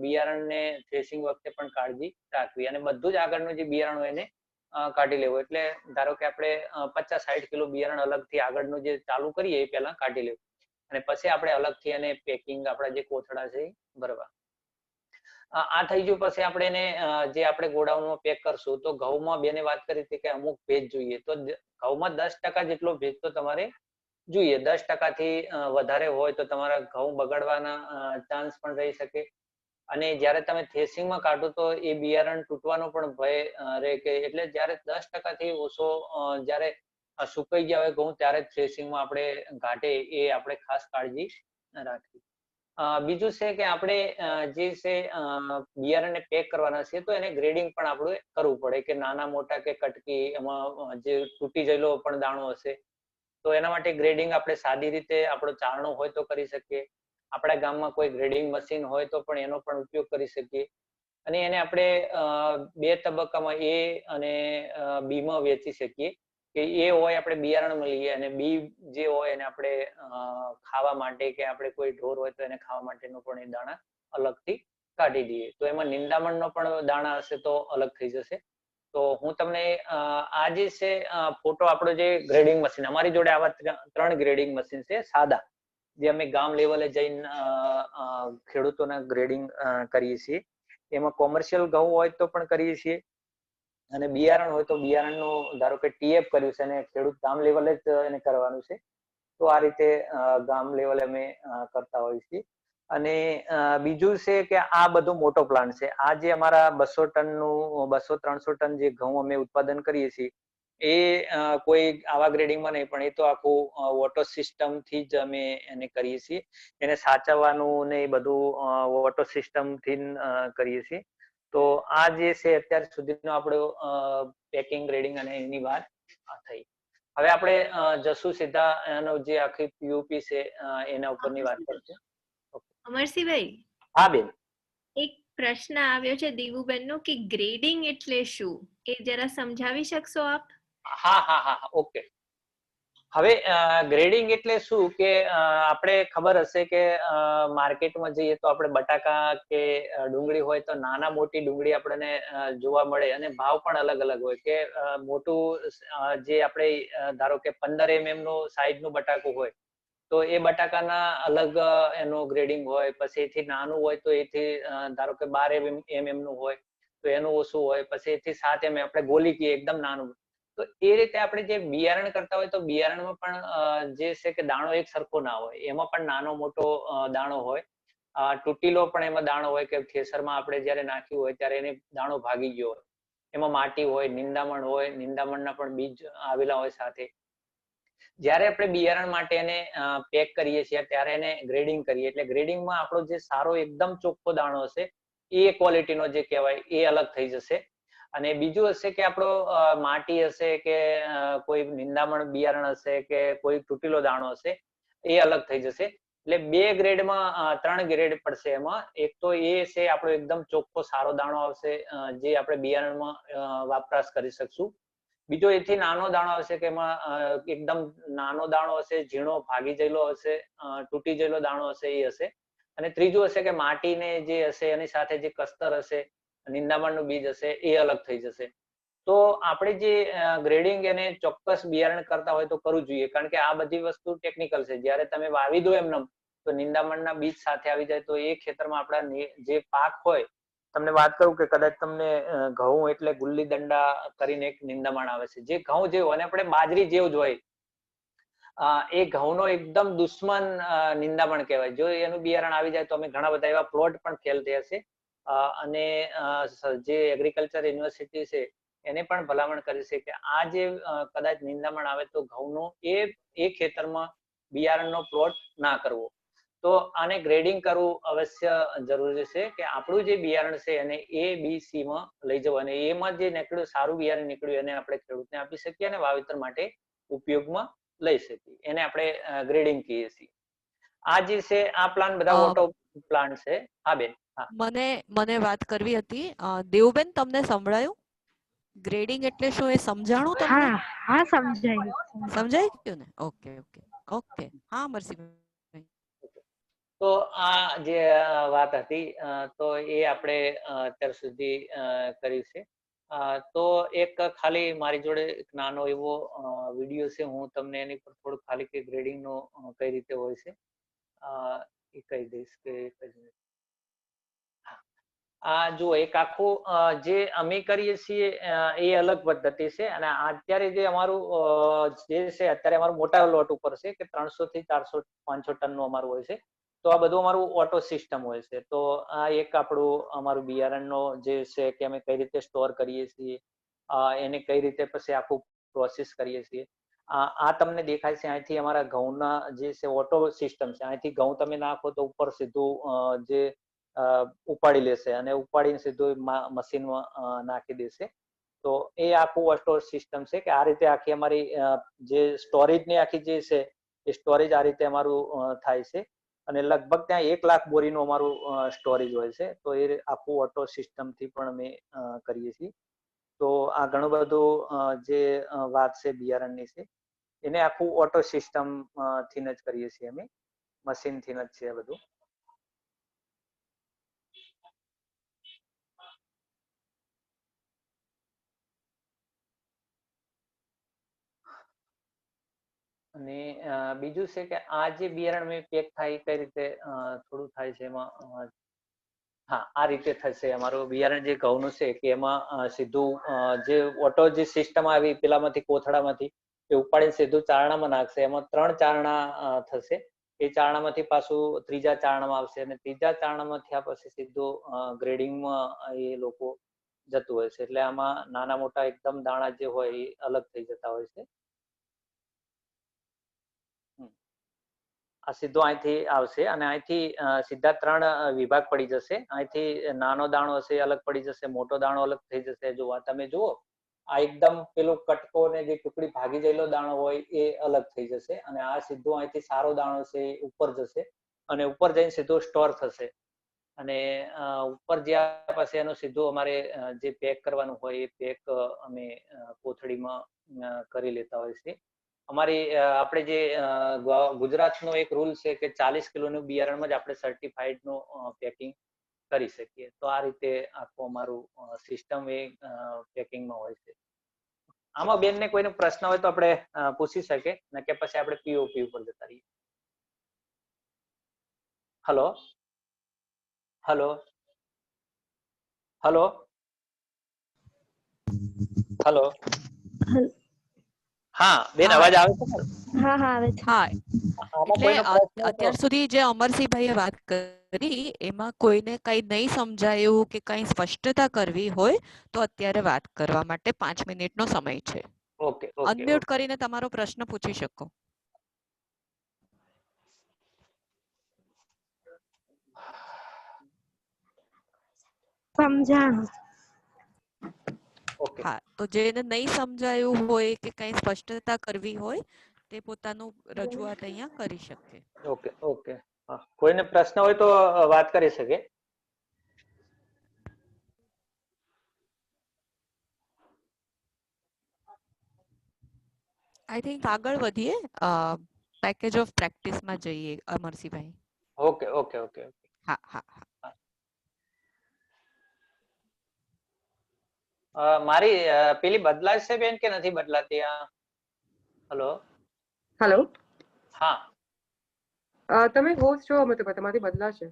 બિયારણને થ્રેસિંગ વખતે પણ કાળજી રાખવી અને બધું જ આગળનું જે બિયારણ હોય એને કાઢી લેવું. એટલે ધારો કે આપણે 50-60 કિલો બિયારણ અલગથી આગળનું જે ચાલુ કરીએ એ પહેલા કાઢી લેવું અને પછી આપણે અલગથી એને પેકિંગ આપણા જે કોથળા છે એ ભરવા. આ થઈ ગયું. પછી આપણે એને જે આપણે ગોડાઉનમાં પેક કરશું તો ઘઉંમાં બેને વાત કરી હતી કે અમુક ભેજ જોઈએ, તો ઘઉંમાં 10% જેટલો ભેજ તો તમારે જોઈએ. 10% થી વધારે હોય તો તમારા ઘઉં બગાડવાના ચાન્સ પણ રહી શકે. અને જ્યારે તમે થ્રેસિંગમાં કાઢો તો એ બિયારણ તૂટવાનો પણ ભય રહે કે એટલે જ્યારે 10% થી ઓછો જ્યારે સુકાઈ ગયા હોય ઘઉં ત્યારે થ્રેસિંગમાં આપણે ઘાટે એ આપણે ખાસ કાળજી રાખવી. બીજું છે કે આપણે જે છે બિયારણને પેક કરવાના છે તો એને ગ્રેડિંગ પણ આપણે કરવું પડે કે નાના મોટા કે કટકી એમાં જે તૂટી ગયેલો પણ દાણો હશે તો એના માટે ગ્રેડિંગ આપણે સાદી રીતે આપણો ચારણો હોય તો કરી શકીએ. આપણા ગામમાં કોઈ ગ્રેડિંગ મશીન હોય તો પણ એનો પણ ઉપયોગ કરી શકીએ અને એને આપણે 2 તબક્કામાં A અને B માં વેચી શકીએ કે એ હોય આપણે બિયારણમાં લઈએ અને બી જે હોય એને આપણે ખાવા માટે કે આપણે કોઈ ઢોર હોય તો એને ખાવા માટેનો પણ એ દાણા અલગથી કાઢી દઈએ. તો એમાં નિંદામણનો પણ દાણા હશે તો અલગ થઈ જશે. તો હું તમને આ જે છે ફોટો આપણો જે ગ્રેડિંગ મશીન અમારી જોડે આવા 3 ગ્રેડિંગ મશીન છે સાદા જે અમે ગામ લેવલે જઈને ખેડૂતોના ગ્રેડિંગ કરીએ છીએ. એમાં કોમર્શિયલ ઘઉં હોય તો પણ કરીએ છીએ અને બિયારણ હોય તો બિયારણનું ધારો કે ટીએફ કર્યું છે અને ખેડૂત ગામ લેવલે જ એને કરવાનું છે તો આ રીતે ગામ લેવલે અમે કરતા હોઈએ છીએ. અને બીજું છે કે આ બધો મોટો પ્લાન્ટ છે. આ જે અમારા 200 ટનનું 200-300 ટન જે ઘઉં અમે ઉત્પાદન કરીએ છીએ એ કોઈ આવા ગ્રેડિંગમાં નહીં પણ એ તો આખું વોટર સિસ્ટમ થી જ અમે એને કરીએ છીએ. એને સાચવવાનું ને એ બધું વોટર સિસ્ટમ થી કરીએ છીએ. તો આ જે છે અત્યાર સુધીનો આપણો પેકિંગ ગ્રેડિંગ અને એની વાત થઈ. હવે આપણે જશું સીધા એનો જે આખી પીઓપી છે એના ઉપરની વાત કરશું. અમરસિંહભાઈ, હા બેન, એક પ્રશ્ન આવ્યો છે દીવુબેનનો કે ગ્રેડિંગ એટલે શું, એ જરા સમજાવી શકશો આપ? હા ઓકે. હવે ગ્રેડિંગ એટલે શું કે આપણે ખબર હશે કે માર્કેટમાં જઈએ તો આપણે બટાકા કે ડુંગળી હોય તો નાના મોટી ડુંગળી આપણને જોવા મળે અને ભાવ પણ અલગ અલગ હોય કે મોટું જે આપણે ધારો કે 15 mm નું સાઈઝ નું બટાકું હોય તો એ બટાકાના અલગ એનું ગ્રેડિંગ હોય. પછી એથી નાનું હોય તો એથી ધારો કે 12 mm નું હોય તો એનું ઓછું હોય. પછી એથી 7 mm આપણે ગોલી કહીએ એકદમ નાનું. તો એ રીતે આપણે જે બિયારણ કરતા હોય તો બિયારણમાં પણ જે છે કે દાણો એક સરખો ના હોય, એમાં પણ નાનો મોટો દાણો હોય. તૂટીલો પણ એમાં દાણો હોય કે ખેસરમાં આપણે જયારે નાખ્યું હોય ત્યારે એને દાણો ભાગી ગયો હોય. એમાં માટી હોય, નિંદામણ હોય, નિંદામણના પણ બીજ આવેલા હોય સાથે. જયારે આપણે બિયારણ માટે એને પેક કરીએ છીએ ત્યારે એને ગ્રેડિંગ કરીએ એટલે ગ્રેડિંગમાં આપણો જે સારો એકદમ ચોખ્ખો દાણો હશે એ ક્વોલિટીનો જે કહેવાય એ અલગ થઈ જશે. અને બીજું હશે કે આપણો માટી હશે કે કોઈ નિંદામણ બિયારણ હશે કે કોઈ તૂટેલો દાણો હશે એ અલગ થઈ જશે. એટલે 2 ગ્રેડમાં 3 ગ્રેડ પડશે એમાં. એક તો એ છે આપણો એકદમ ચોખ્ખો સારો દાણો આવશે જે આપણે બિયારણમાં વપરાશ કરી શકશું. બીજો એથી નાનો દાણો હશે કે એમાં એકદમ નાનો દાણો હશે, ઝીણો ભાગી ગયેલો હશે, તૂટી ગયેલો દાણો હશે એ હશે. અને ત્રીજું હશે કે માટીને જે હશે એની સાથે જે કસ્તર હશે, નિંદામણનું બીજ હશે એ અલગ થઈ જશે. તો આપણે જે ગ્રેડિંગ એને ચોક્કસ બિયારણ કરતા હોય તો કરવું જોઈએ કારણ કે આ બધી વસ્તુ ટેકનિકલ છે. જ્યારે તમે વાવી દો એમને તો નિંદામણના બીજ સાથે આવી જાય તો એ ખેતરમાં આપણા જે પાક હોય, તમને વાત કરું કે કદાચ તમને ઘઉં એટલે ગુલ્લી દંડા કરીને એક નિંદામણ આવે છે જે ઘઉં જેવું અને આપણે બાજરી જેવું જ હોય. એ ઘઉંનો એકદમ દુશ્મન નિંદામણ કહેવાય. જો એનું બિયારણ આવી જાય તો અમે ઘણા બધા એવા પ્લોટ પણ ફેલ થયા છે અને જે એગ્રીકલ્ચર યુનિવર્સિટી છે એને પણ ભલામણ કરી છે કે આ જે કદાચ નિંદામણ આવે તો ઘઉંનો એ ખેતરમાં બિયારણનો પ્લોટ ના કરવો. તો આને ગ્રેડિંગ કરવું અવશ્ય જરૂરી છે કે આપણું જે બિયારણ છે એને A-B-C માં લઈ જવું અને એમાં જે નીકળ્યું સારું બિયારણ નીકળ્યું એને આપણે ખેડૂતને આપી શકીએ અને વાવેતર માટે ઉપયોગમાં લઈ શકીએ. એને આપણે ગ્રેડિંગ કહીએ છીએ. આ જે છે આ પ્લાન બધા ઓટો પ્લાન છે. હા બેન. મને વાત કરવી હતી. દેવુબેન તમને સંભળાયું? ગ્રેડિંગ એટલે શું એ સમજાણું તમને? હા હા સમજાય સમજાઈ ગયું ને? Okay okay okay. હા અમરસિંહભાઈ. તો આ જે વાત હતી તો એ આપણે અત્યાર સુધી કરી છે. તો એક ખાલી મારી જોડે એક નાનો એવો વિડીયો છે, હું તમને એની પર થોડું ખાલી કે ગ્રેડિંગ નો કઈ રીતે હોય છે એ કહી દઈશ કે આ જો એક આખું જે અમે કરીએ છીએ એ અલગ પદ્ધતિ છે, અને અત્યારે જે અમારું જે છે અત્યારે અમારું મોટા લોટ ઉપર છે કે 300 થી 400 500 ટન નું અમારું હોય છે. તો આ બધું અમારું ઓટો સિસ્ટમ હોય છે. તો આ એક આપણું અમારું બિયારણનો જે છે કે અમે કઈ રીતે સ્ટોર કરીએ છીએ, એને કઈ રીતે પછી આખું પ્રોસેસ કરીએ છીએ. આ તમને દેખાય છે અહીંથી અમારા ઘઉંના જે છે ઓટો સિસ્ટમ છે. અહીંથી ઘઉં તમે નાખો તો ઉપર સીધું જે ઉપાડી લેશે અને ઉપાડીને સીધું મશીનમાં નાખી દેશે. તો એ આખું ઓટો સિસ્ટમ છે કે આ રીતે આખી અમારી જે સ્ટોરેજ ની આખી જે છે એ સ્ટોરેજ આ રીતે અમારું થાય છે. અને લગભગ ત્યાં 1 લાખ બોરીનું અમારું સ્ટોરેજ હોય છે. તો એ આખું ઓટો સિસ્ટમ થી પણ અમે કરીએ છીએ. તો આ ઘણું બધું જે વાત છે બિયારણની છે એને આખું ઓટો સિસ્ટમ થી જ કરીએ છીએ અમે, મશીન થી જ છે બધું. અને બીજું છે કે આ જે બિયારણ મેં પેક થાય કઈ રીતે થોડું થાય છે એમાં, હા આ રીતે થશે અમારું બિયારણ જે ઘઉંનું છે કે એમાં સીધું જે ઓટો જે સિસ્ટમ આવી પેલામાંથી કોથળામાંથી એ ઉપાડીને સીધું ચારણામાં નાખશે. એમાં 3 ચારણા થશે. એ ચારણામાંથી પાછું ત્રીજા ચારણામાં આવશે અને ત્રીજા ચારણામાંથી આ પછી સીધું ગ્રેડિંગમાં એ લોકો જતું હોય છે. એટલે આમાં નાના મોટા એકદમ દાણા જે હોય એ અલગ થઈ જતા હોય છે. આ સીધો અહીંથી આવશે અને અહીંથી સીધા 3 વિભાગ પડી જશે. અહીંથી નાનો દાણો હશે અલગ પડી જશે, મોટો દાણો અલગ થઈ જશે. જો આ તમે જુઓ આ એકદમ પેલો કટકો ને જે ટુકડી ભાગી ગયેલો દાણો હોય એ અલગ થઈ જશે, અને આ સીધો અહીંથી સારો દાણો છે એ ઉપર જશે અને ઉપર જઈને સીધો સ્ટોર થશે. અને ઉપર જ્યાં પછી એનો સીધો અમારે જે પેક કરવાનું હોય એ પેક અમે કોથળીમાં કરી લેતા હોય છે. અમારી આપણે જે ગુજરાતનો એક રૂલ છે કે 40 કિલોનું બિયારણમાં જ આપણે સર્ટિફાઈડ નું પેકિંગ કરી શકીએ. તો આ રીતે આખું અમારું સિસ્ટમ એ પેકિંગમાં હોય છે. આમાં બેનને કોઈનો પ્રશ્ન હોય તો આપણે પૂછી શકે, ને કે પછી આપણે પીઓપી ઉપર જતા રહીએ. હલો હલો હલો હલો હા બેન, અવાજ આવે છે? હા હા આવે છે. હા, એટલે અત્યાર સુધી જે અમરસિંહભાઈએ વાત કરી એમાં કોઈને કઈ નહીં સમજાયું કે કઈ સ્પષ્ટતા કરવી હોય તો અત્યારે વાત કરવા માટે 5 મિનિટનો સમય છે. ઓકે અનમ્યુટ કરીને તમારો પ્રશ્ન પૂછી શકો. સમજાણું. હા, તો જેને નહીં સમજાયું હોય કે કઈ સ્પષ્ટતા કરવી હોય તે પોતાનું રજૂઆત અહીંયા કરી શકે. Okay okay. કોઈને પ્રશ્ન હોય તો વાત કરી શકે. આઈ થિંક આગળ વધીએ, પેકેજ ઓફ પ્રેક્ટિસમાં જઈએ અમરસિંહભાઈ. Okay okay okay. હા હા. મારી પેલી બદલાય છે બેન કે નથી બદલાતી? હલો હલો હા, તમે હોસ્ટ છો, અમે તમારી બદલાશે.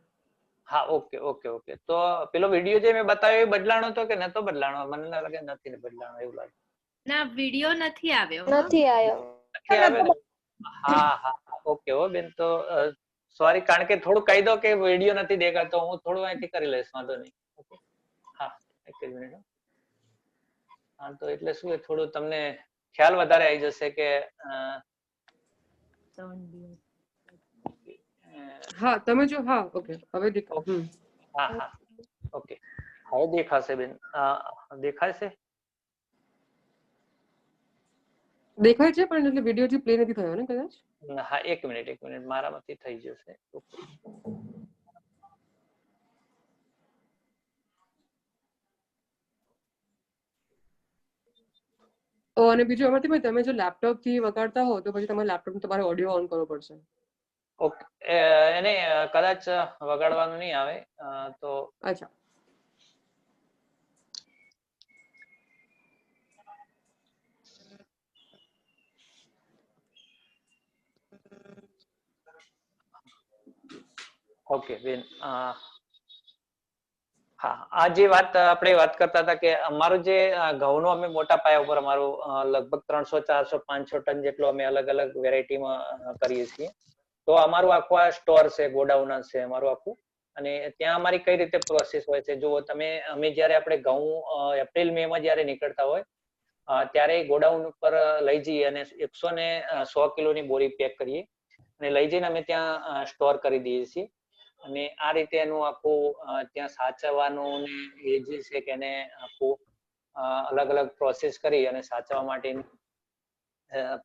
હા ઓકે ઓકે ઓકે. તો પેલો વિડીયો જે મેં બતાવ્યો એ બદલાણો તો કે નતો બદલાણો? મને લાગે નથી બદલાણો એવું લાગે. ના, વિડિયો નથી આવ્યો. નથી આવ્યો. નથી આવ્યો ને? હા હા ઓકે હો બેન. તો સોરી, કારણ કે થોડું કહી દો કે વિડીયો નથી દેખાતો, હું થોડું અહીંથી કરી લઈશ, વાંધો નહીં. હા, એક જ મિનિટ. હા, તો એટલે શું થોડું તમને ખ્યાલ વધારે આવી જશે કે હા તમે જો, હા ઓકે હવે હા હા ઓકે. હવે દેખાશે બેન? દેખાય છે? દેખાય છે પણ એટલે વિડીયો જે પ્લે નથી થયો ને કદાચ. હા, એક મિનિટ મારામાંથી થઈ જશે. અને બીજું અમરતીભાઈ, તમે જો લેપટોપ થી વગાડતા હો તો પછી તમારે લેપટોપ તમારે ઓડિયો ઓન કરવો પડશે. ઓકે, એને કદાચ વગાડવાનું નહીં આવે તો અચ્છા. ઓકે બેન, હા, આ જે આપણે વાત કરતા હતા કે અમારું જે ઘઉંનું અમે મોટા પાયા ઉપર અમારું લગભગ 300, 400, 500 ટન જેટલો અમે અલગ અલગ વેરાયટીમાં કરીએ છીએ. તો અમારું આખું આ સ્ટોર છે, ગોડાઉન છે અમારું આખું. અને ત્યાં અમારી કઈ રીતે પ્રોસેસ હોય છે, જો અમે જયારે આપણે ઘઉં એપ્રિલ મે માં જયારે નીકળતા હોય ત્યારે ગોડાઉન ઉપર લઈ જઈએ અને 100 કિલોની બોરી પેક કરીએ અને લઈ જઈને અમે ત્યાં સ્ટોર કરી દઈએ છીએ. અને આ રીતે એનું આખું ત્યાં સાચવવાનું ને એ જે છે કે એને આખું અલગ અલગ પ્રોસેસ કરી અને સાચવવા માટેની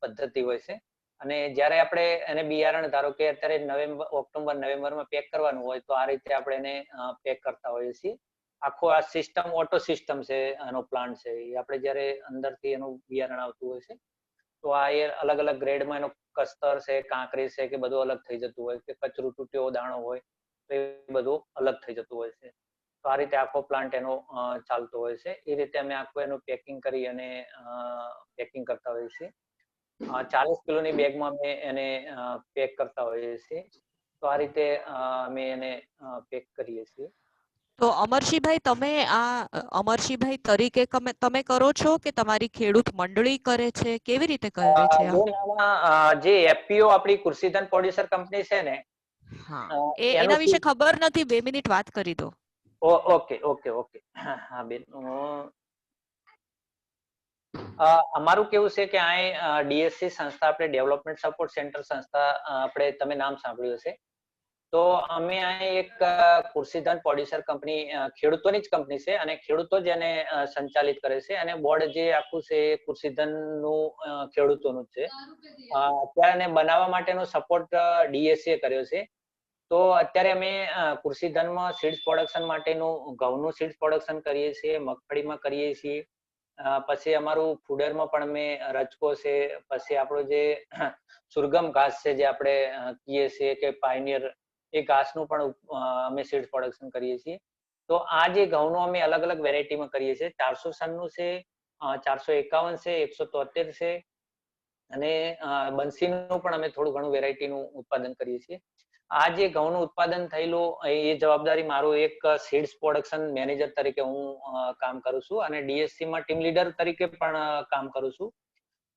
પદ્ધતિ હોય છે. અને જયારે આપણે એને બિયારણ ધારો કે અત્યારે ઓક્ટોબર નવેમ્બરમાં પેક કરવાનું હોય તો આ રીતે આપણે એને પેક કરતા હોઈએ છીએ. આખો આ સિસ્ટમ ઓટો સિસ્ટમ છે, આનો પ્લાન્ટ છે, એ આપણે જયારે અંદરથી એનું બિયારણ આવતું હોય છે તો આ એ અલગ અલગ ગ્રેડમાં એનો કસ્તર છે, કાંકરી છે કે બધું અલગ થઈ જતું હોય, કે કચરું તૂટ્યો દાણો હોય તો એ બધું અલગ થઈ જતું હોય છે. તો આ રીતે આખો પ્લાન્ટ એનો ચાલતો હોય છે. એ રીતે અમે આખું એનું પેકિંગ કરી અને પેકિંગ કરતા હોઈએ છીએ. 40 કિલોની બેગમાં અમે એને પેક કરતા હોઈએ છીએ. તો આ રીતે અમે એને પેક કરીએ છીએ. તો અમરશીભાઈ, તમે આ અમરશીભાઈ તરીકે તમે કરો છો કે તમારી ખેડૂત મંડળી કરે છે? કેવી રીતે કરે છે? જે એફપીઓ આપણી કૃષિધન પ્રોડ્યુસર કંપની છે ને, એના વિશે ખબર નથી, 2 મિનિટ વાત કરી દો. Okay okay okay. હા બેન, અમારું કેવું છે કે આ ડીએસસી સંસ્થા, આપણે ડેવલપમેન્ટ સપોર્ટ સેન્ટર સંસ્થા, આપણે તમે નામ સાંભળ્યું હશે. તો અમે આ એક કૃષિધન પ્રોડ્યુસર કંપની, ખેડૂતોની જ કંપની છે અને ખેડૂતો જ એને સંચાલિત કરે છે. અને બોર્ડ જે આખું છે એ કૃષિધનનું ખેડૂતોનું જ છે. અત્યારે એને બનાવવા માટેનો સપોર્ટ ડીએસસી કર્યો છે. તો અત્યારે અમે કૃષિધનમાં સીડ્સ પ્રોડક્શન માટેનું ઘઉંનું સીડ્સ પ્રોડક્શન કરીએ છીએ, મગફળીમાં કરીએ છીએ. પછી અમારું ફૂડરમાં પણ અમે રચકો છે, પછી આપણો જે સુરગમ ઘાસ છે જે આપણે કહીએ છીએ કે પાયનિયર, એ ઘાસનું પણ અમે સીડ્સ પ્રોડક્શન કરીએ છીએ. તો આ જે ઘઉંનું અમે અલગ અલગ વેરાયટીમાં કરીએ છીએ. 400 સનનું છે, 451 છે, 173 છે અને બંસીનું પણ અમે થોડું ઘણું વેરાયટીનું ઉત્પાદન કરીએ છીએ. આ જે ઘઉંનું ઉત્પાદન થયેલું એ જવાબદારી મારું એક સીડ્સ પ્રોડક્શન મેનેજર તરીકે હું કામ કરું છું અને ડીએસસી માં ટીમ લીડર તરીકે પણ કામ કરું છું.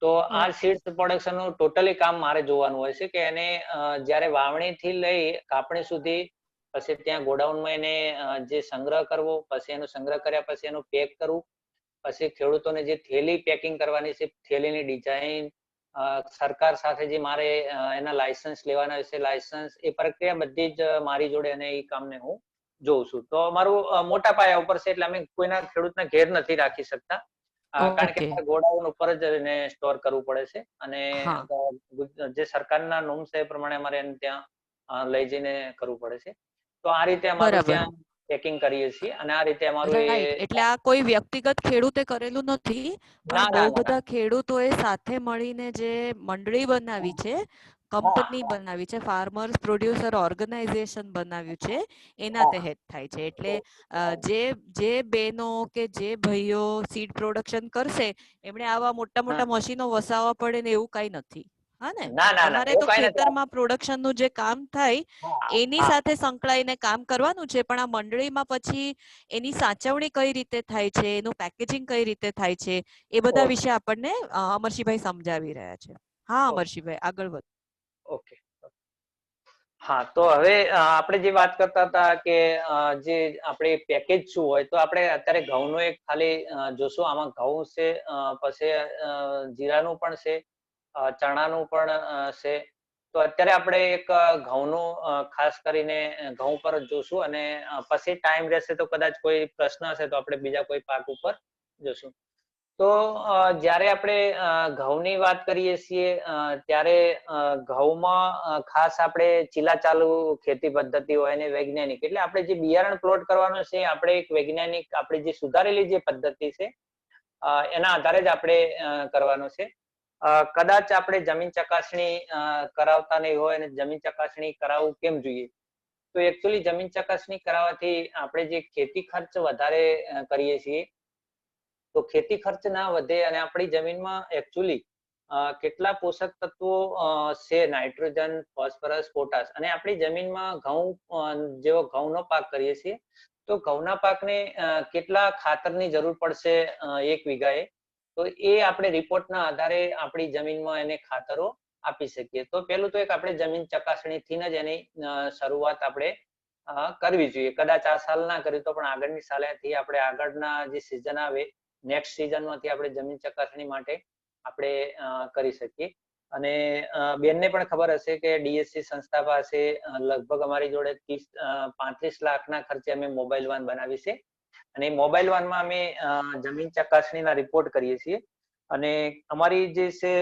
તો આ સીડ્સ પ્રોડક્શન નું ટોટલી કામ મારે જોવાનું હોય છે કે એને જયારે વાવણી થી લઈ કાપણી સુધી, પછી ત્યાં ગોડાઉનમાં એને જે સંગ્રહ કરવો, પછી એનો સંગ્રહ કર્યા પછી એનું પેક કરવું, પછી ખેડૂતોને જે થેલી પેકિંગ કરવાની છે, થેલીની ડિઝાઇન, સરકાર સાથે જે મારે એના લાયસન્સ લેવાના છે, લાયસન્સ, એ પ્રક્રિયા બધી જ મારી જોડે અને એ કામને હું જોઉં છું. તો મારું મોટા પાયા ઉપર છે એટલે અમે કોઈના ખેડૂતના ઘેર નથી રાખી શકતા, કારણ કે ગોડાઉન ઉપર જ એને સ્ટોર કરવું પડે છે. અને જે સરકારના નોર્મ્સ છે એ પ્રમાણે અમારે એને ત્યાં લઈ જઈને કરવું પડે છે. તો આ રીતે અમારું ત્યાં પેકિંગ કરીએ છીએ અને આ રીતે અમારું એટલે આ કોઈ વ્યક્તિગત ખેડૂતે કરેલું નથી, પણ બહુ બધા ખેડૂતોએ સાથે મળીને જે મંડળી બનાવી છે, કંપની બનાવી છે, ફાર્મર્સ પ્રોડ્યુસર ઓર્ગેનાઇઝેશન બનાવ્યું છે, એના તહેત થાય છે. એટલે જે બહેનો કે જે ભાઈઓ સીડ પ્રોડક્શન કરશે એમણે આવા મોટા મોટા મશીનો વસાવવા પડે ને એવું કઈ નથી. હા ને, તમારે તો ખેતરમાં પ્રોડક્શન નું જે કામ થાય એની સાથે સંકળાઈને કામ કરવાનું છે, પણ આ મંડળીમાં પછી એની સાચવણી કઈ રીતે થાય છે, એનું પેકેજિંગ કઈ રીતે થાય છે, એ બધા વિશે આપણને અમરશીભાઈ સમજાવી રહ્યા છે. હા અમરશીભાઈ, આગળ વધો. ઓકે. હા, તો હવે આપણે જે વાત કરતા હતા કે જે આપણે પેકેજ શું હોય, તો આપણે અત્યારે ઘઉંનો એક ખાલી જોશું. આમાં ઘઉં છે, પછી જીરાનું પણ છે, ચણાનું પણ છે. તો અત્યારે આપણે એક ઘઉંનું ખાસ કરીને ઘઉં પર જોશું અને પછી ટાઈમ રહેશે તો કદાચ કોઈ પ્રશ્ન હશે તો આપણે બીજા કોઈ પાક ઉપર જોશું. તો જયારે આપણે ઘઉંની વાત કરીએ છીએ ત્યારે ઘઉંમાં ખાસ આપણે ચીલા ચાલુ ખેતી પદ્ધતિ હોય અને વૈજ્ઞાનિક, એટલે આપણે જે બિયારણ પ્લોટ કરવાનો છે આપણે એક વૈજ્ઞાનિક, આપણે જે સુધારેલી જે પદ્ધતિ છે એના આધારે જ આપણે કરવાનું છે. કદાચ આપણે જમીન ચકાસણી કરાવતા નહીં હોય અને જમીન ચકાસણી કરાવવું કેમ જોઈએ, તો એકચ્યુઅલી જમીન ચકાસણી કરાવવાથી આપણે જે ખેતી ખર્ચ વધારે કરીએ છીએ તો ખેતી ખર્ચ ના વધે અને આપણી જમીનમાં એકચ્યુઅલી કેટલા પોષક તત્વો છે, નાઇટ્રોજન, ફોસ્ફરસ, પોટાશ, અને આપણી જમીનમાં ઘઉં જેવો ઘઉંનો પાક કરીએ છીએ તો ઘઉંના પાકને કેટલા ખાતરની જરૂર પડશે 1 વીઘાએ, તો એ આપણે રિપોર્ટના આધારે આપણી જમીનમાં એને ખાતરો આપી શકીએ. તો પેલું તો એક આપણે જમીન ચકાસણીથી જ એની શરૂઆત આપણે કરવી જોઈએ. કદાચ આ સાલ ના કરી તો પણ આગળની સાલેથી આપણે આગળના જે સિઝન આવે નેક્સ્ટ સિઝનમાંથી આપણે જમીન ચકાસણી માટે આપણે કરી શકીએ. અને બેનને પણ ખબર હશે કે ડીએસસી સંસ્થા પાસે લગભગ અમારી જોડે 35 લાખના ખર્ચે અમે મોબાઈલ વાન બનાવી છે અને મોબાઈલ વાનમાં અમે જમીન ચકાસણીના રિપોર્ટ કરીએ છીએ. અને અમારી જે છે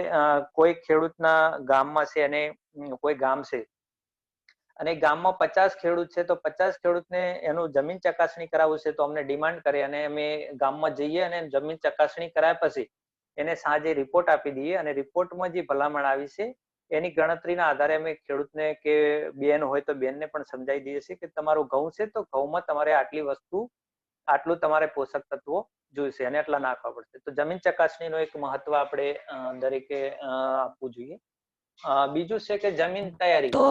કોઈ ખેડૂતના ગામમાં છે અને કોઈ ગામ છે અને ગામમાં 50 ખેડૂત છે તો 50 ખેડૂતને એનું જમીન ચકાસણી કરાવવું છે તો અમને ડિમાન્ડ કરે અને અમે ગામમાં જઈએ અને જમીન ચકાસણી કરાયા પછી એને સાંજે રિપોર્ટ આપી દઈએ અને રિપોર્ટમાં જે ભલામણ આવી છે એની ગણતરીના આધારે અમે ખેડૂતને કે બેન હોય તો બેનને પણ સમજાવી દઈએ છીએ કે તમારું ઘઉં છે તો ઘઉંમાં તમારે આટલી વસ્તુ આટલું તમારે પોષક તત્વો જોઈશે અને એટલા નાખવા પડશે. તો જમીન ચકાસણીનું એક મહત્વ આપણે દરેકે આપવું જોઈએ. બીજું છે કે જમીન તૈયારી. તો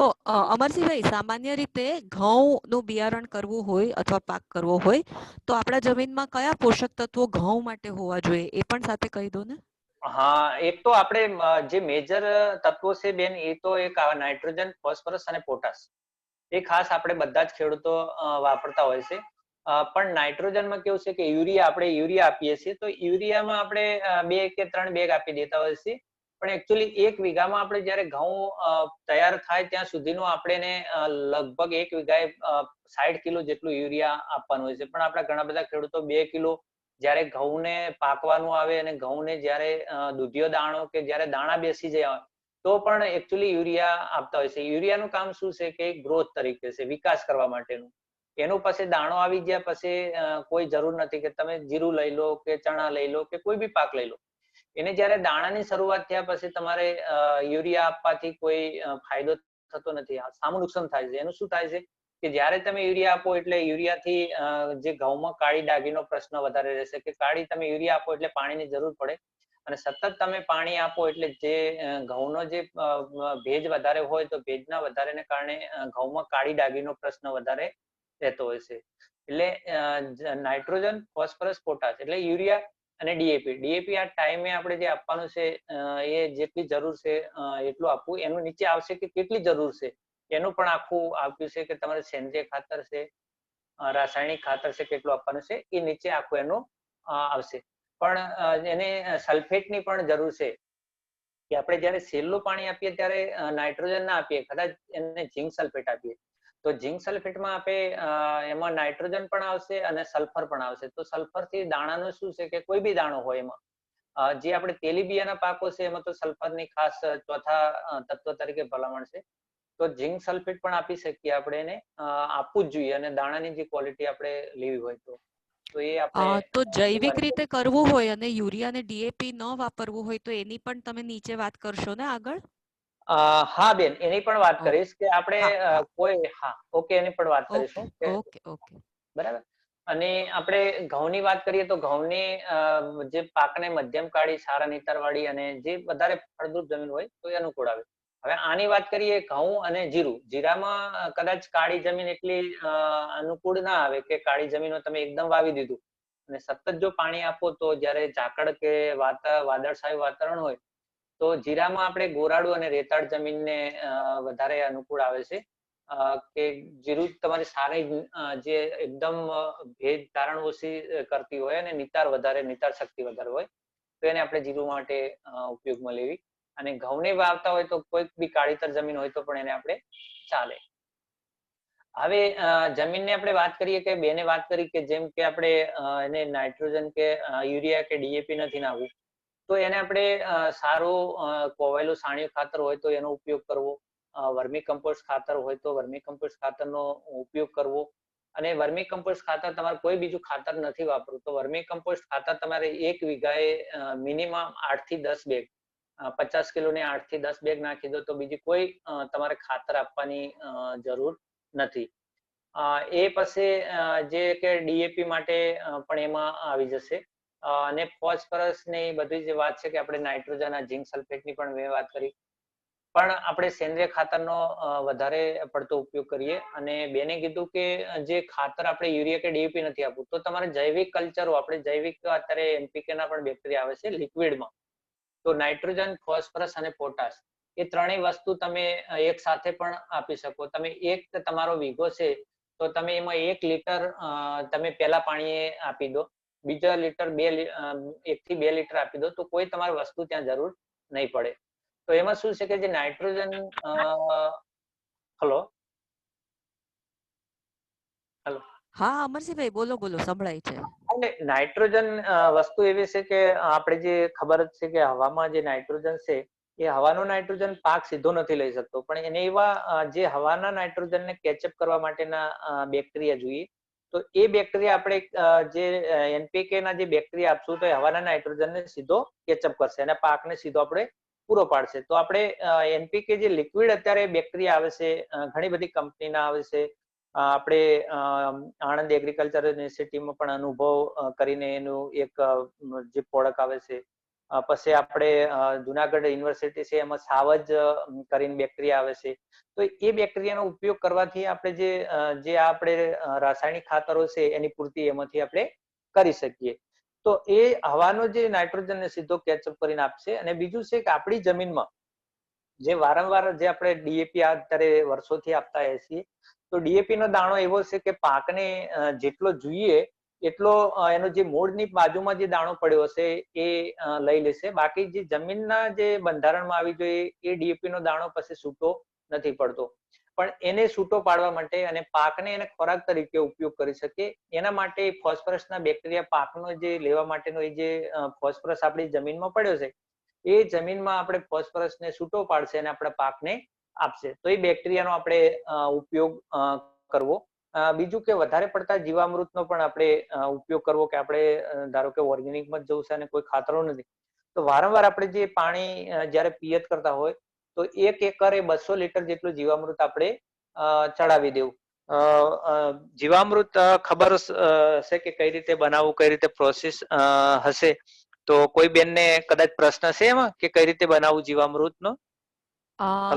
અમરસિંહભાઈ, સામાન્ય રીતે ઘઉંનું બિયારણ કરવું હોય અથવા પાક કરવો હોય તો આપણા જમીનમાં કયા પોષક તત્વો ઘઉં માટે હોવા જોઈએ એ પણ સાથે કહી દો ને. હા, એક તો આપણે જે મેજર તત્વો છે બેન એ તો એક નાઇટ્રોજન, ફોસ્ફરસ અને પોટાશ, એ ખાસ આપણે બધા જ ખેડૂતો વાપરતા હોય છે. પણ નાઇટ્રોજનમાં કેવું છે કે આપણે યુરિયા આપીએ છીએ તો યુરિયામાં આપણે 2 કે 3 બેગ આપી દેતા હોય છે, પણ એકચ્યુઅલી 1 વીઘામાં આપણે જયારે ઘઉં તૈયાર થાય ત્યાં સુધીનું આપણે લગભગ 1 વીઘાએ 60 કિલો જેટલું યુરિયા આપવાનું હોય છે. પણ આપણા ઘણા બધા ખેડૂતો 2 કિલો જયારે ઘઉંને પાકવાનું આવે અને ઘઉંને જયારે દૂધિયો દાણો કે જયારે દાણા બેસી જાય તો પણ એકચ્યુઅલી યુરિયા આપતા હોય છે. યુરિયાનું કામ શું છે કે ગ્રોથ તરીકે છે, વિકાસ કરવા માટેનું. એનું પછી દાણો આવી ગયા પછી કોઈ જરૂર નથી કે તમે જીરું લઈ લો કે ચણા લઈ લો કે કોઈ બી પાક લઈ લો, એને જયારે દાણાની શરૂઆત થયા પછી તમારે યુરિયા આપવાથી કોઈ ફાયદો થતો નથી, સામું નુકસાન થાય છે. એનું શું થાય છે કે જયારે તમે યુરિયા આપો એટલે યુરિયાથી જે ઘઉંમાં કાળી ડાઘીનો પ્રશ્ન વધારે રહેશે કે કાળી તમે યુરિયા આપો એટલે પાણીની જરૂર પડે અને સતત તમે પાણી આપો એટલે જે ઘઉંનો જે ભેજ વધારે હોય તો ભેજના વધારેને કારણે ઘઉંમાં કાળી ડાઘીનો પ્રશ્ન વધારે રહેતો હોય છે. એટલે નાઇટ્રોજન, ફોસ્ફરસ, પોટાશ એટલે યુરિયા અને ડીએપી આ ટાઈમે આપણે જે આપવાનું છે એ જેટલી જરૂર છે એટલું આપવું. એનું નીચે આવશે કે કેટલી જરૂર છે એનું પણ આખું આપ્યું છે કે તમારે સેન્દ્રીય ખાતર છે, રાસાયણિક ખાતર છે કેટલું આપવાનું છે એ નીચે આખું એનું આવશે. પણ એને સલ્ફેટની પણ જરૂર છે કે આપણે જયારે છેલ્લું પાણી આપીએ ત્યારે નાઇટ્રોજન ના આપીએ, કદાચ એને ઝીંક સલ્ફેટ આપીએ તો ઝીંક સલ્ફેટમાં આપણે એમાં નાઇટ્રોજન પણ આવશે અને સલ્ફર પણ આવશે. તો સલ્ફરથી દાણાનું શું છે કે કોઈ બી દાણો હોય એમાં જે આપણે તેલીબિયાના પાકો છે એમાં તો સલ્ફરની ખાસ ચોથા તત્વ તરીકે ભલામણ છે. તો ઝીંક સલ્ફેટ પણ આપી શકીએ આપણે, એને આપવું જ જોઈએ અને દાણાની જે ક્વોલિટી આપણે લેવી હોય તો એ આપણે તો જૈવિક રીતે કરવું હોય અને યુરિયા અને ડીએપી ન વાપરવું હોય તો એની પણ તમે નીચે વાત કરશો ને આગળ? હા બેન, એની પણ વાત કરીશ કે આપણે ઓકે એની પણ વાત કરીશું. ઓકે બરાબર. અને આપણે ઘઉંની વાત કરીએ તો ઘઉંની જે પાકને મધ્યમ કાળી, સારા નિતારવાળી અને જે વધારે ફળદ્રુપ જમીન હોય તો એ અનુકૂળ આવે. હવે આની વાત કરીએ ઘઉં અને જીરું. જીરામાં કદાચ કાળી જમીન એટલી અનુકૂળ ના આવે કે કાળી જમીનમાં તમે એકદમ વાવી દીધું અને સતત જો પાણી આપો તો જયારે ઝાકળ કે વાદળછાયું વાતાવરણ હોય તો જીરામાં આપણે ગોરાડું અને રેતાળ જમીનને વધારે અનુકૂળ આવે છે કે જીરું તમારી સારી જે એકદમ ભેજ ધારણ ઓછી કરતી હોય અને નિતાર શક્તિ વધારે હોય તો એને આપણે જીરું માટે ઉપયોગમાં લેવી. અને ઘઉંને વાવતા હોય તો કોઈક બી કાળીતર જમીન હોય તો પણ એને આપણે ચાલે. હવે જમીનને આપણે વાત કરીએ કે બેને વાત કરી કે જેમ કે આપણે એને નાઇટ્રોજન કે યુરિયા કે ડીએપી નથી નાખવું તો એને આપણે સારું કોવાયેલું છાણિયું ખાતર હોય તો એનો ઉપયોગ કરવો, વર્મી કમ્પોસ્ટ ખાતર હોય તો વર્મી કમ્પોસ્ટ ખાતરનો ઉપયોગ કરવો અને વર્મી કમ્પોસ્ટ ખાતર તમારે કોઈ બીજું ખાતર નથી વાપરવું તો વર્મી કમ્પોસ્ટ ખાતર તમારે 1 વીઘાએ મિનિમમ 8 થી 10 બેગ 50 કિલોની 8 થી 10 બેગ નાખી દો તો બીજી કોઈ તમારે ખાતર આપવાની જરૂર નથી. એ પછી જે કે ડીએપી માટે પણ એમાં આવી જશે અને ફોસ્ફરસ ની બધી જે વાત છે કે આપણે નાઇટ્રોજન ઝિંક સલ્ફેટ ની પણ મેં વાત કરી પણ આપણે સેન્દ્રિય ખાતરનો વધારે પડતો ઉપયોગ કરીએ અને બેને કીધું કે જે ખાતર આપણે યુરિયા કે ડીએપી નથી આપવું તો તમારે જૈવિક કલ્ચરો આપણે જૈવિક અત્યારે એનપીકે ના પણ બેક્ટેરિયા આવે છે લિક્વિડમાં તો નાઇટ્રોજન ફોસ્ફરસ અને પોટાશ એ ત્રણેય વસ્તુ તમે એક સાથે પણ આપી શકો. તમે એક તમારો વીઘો છે તો તમે એમાં 1 લીટર તમે પહેલા પાણીએ આપી દો બીજા લીટર 1 થી 2 લીટર આપી દો તો કોઈ તમારી વસ્તુ ત્યાં જરૂર નહીં પડે. તો એમાં શું છે કે જે નાઇટ્રોજન હલો હા અમરસિંહભાઈ બોલો બોલો સંભળાય છે. એટલે નાઇટ્રોજન વસ્તુ એવી છે કે આપણે જે ખબર જ છે કે હવામાં જે નાઇટ્રોજન છે એ હવાનો નાઇટ્રોજન પાક સીધો નથી લઈ શકતો પણ એને એવા જે હવાના નાઇટ્રોજનને કેચઅપ કરવા માટેના બેક્ટેરિયા જોઈએ તો એ બેક્ટેરિયા આપણે જે એનપીકે ના જે બેક્ટેરિયા આપશું તો એ હવાના નાઇટ્રોજનને સીધો કેચઅપ કરશે અને પાકને સીધો આપણે પૂરો પાડશે. તો આપણે એનપીકે જે લિક્વિડ અત્યારે બેક્ટેરિયા આવે છે ઘણી બધી કંપનીના આવે છે આપણે આણંદ એગ્રીકલ્ચર યુનિવર્સિટીમાં પણ અનુભવ કરીને એનું એક જે પ્રોડક્ટ આવે છે પછી આપણે જુનાગઢ યુનિવર્સિટી છે એમાં સાવજ કરીને બેક્ટેરિયા આવે છે તો એ બેક્ટેરિયાનો ઉપયોગ કરવાથી આપણે જે આપણે રાસાયણિક ખાતરો છે એની પૂર્તિ એમાંથી આપણે કરી શકીએ. તો એ હવાનો જે નાઇટ્રોજનને સીધો કેચઅપ કરીને આપશે અને બીજું છે કે આપણી જમીનમાં જે વારંવાર જે આપણે ડીએપી અત્યારે વર્ષોથી આપતા હોઈએ છીએ તો ડીએપી નો દાણો એવો છે કે પાકને જેટલો જોઈએ એટલો એનો જે મૂળની બાજુમાં જે દાણો પડ્યો હશે એ લઈ લેશે બાકી જે જમીનના જે બંધારણમાં આવી જોઈએ એ ડીએપી નો દાણો પછી છૂટો નથી પડતો પણ એને છૂટો પાડવા માટે અને પાકને એને ખોરાક તરીકે ઉપયોગ કરી શકે એના માટે ફોસ્ફરસના બેક્ટેરિયા પાકનો જે લેવા માટેનો એ જે ફોસ્ફરસ આપણી જમીનમાં પડ્યો છે એ જમીનમાં આપણે ફોસ્ફરસને છૂટો પાડશે અને આપણા પાકને આપશે તો એ બેક્ટેરિયાનો આપણે ઉપયોગ કરવો. બીજું કે વધારે પડતા જીવામૃતનો પણ આપણે ઉપયોગ કરવો કે આપણે ધારો કે ઓર્ગેનિકમાં જવું છે અને કોઈ ખાતરો નથી તો વારંવાર આપણે જે પાણી જયારે પિયત કરતા હોય તો 1 એકરે 200 લીટર જેટલું જીવામૃત આપણે ચડાવી દેવું. જીવામૃત ખબર છે કે કઈ રીતે બનાવવું કઈ રીતે પ્રોસેસ હશે તો કોઈ બેનને કદાચ પ્રશ્ન છે એમાં કે કઈ રીતે બનાવવું જીવામૃતનો?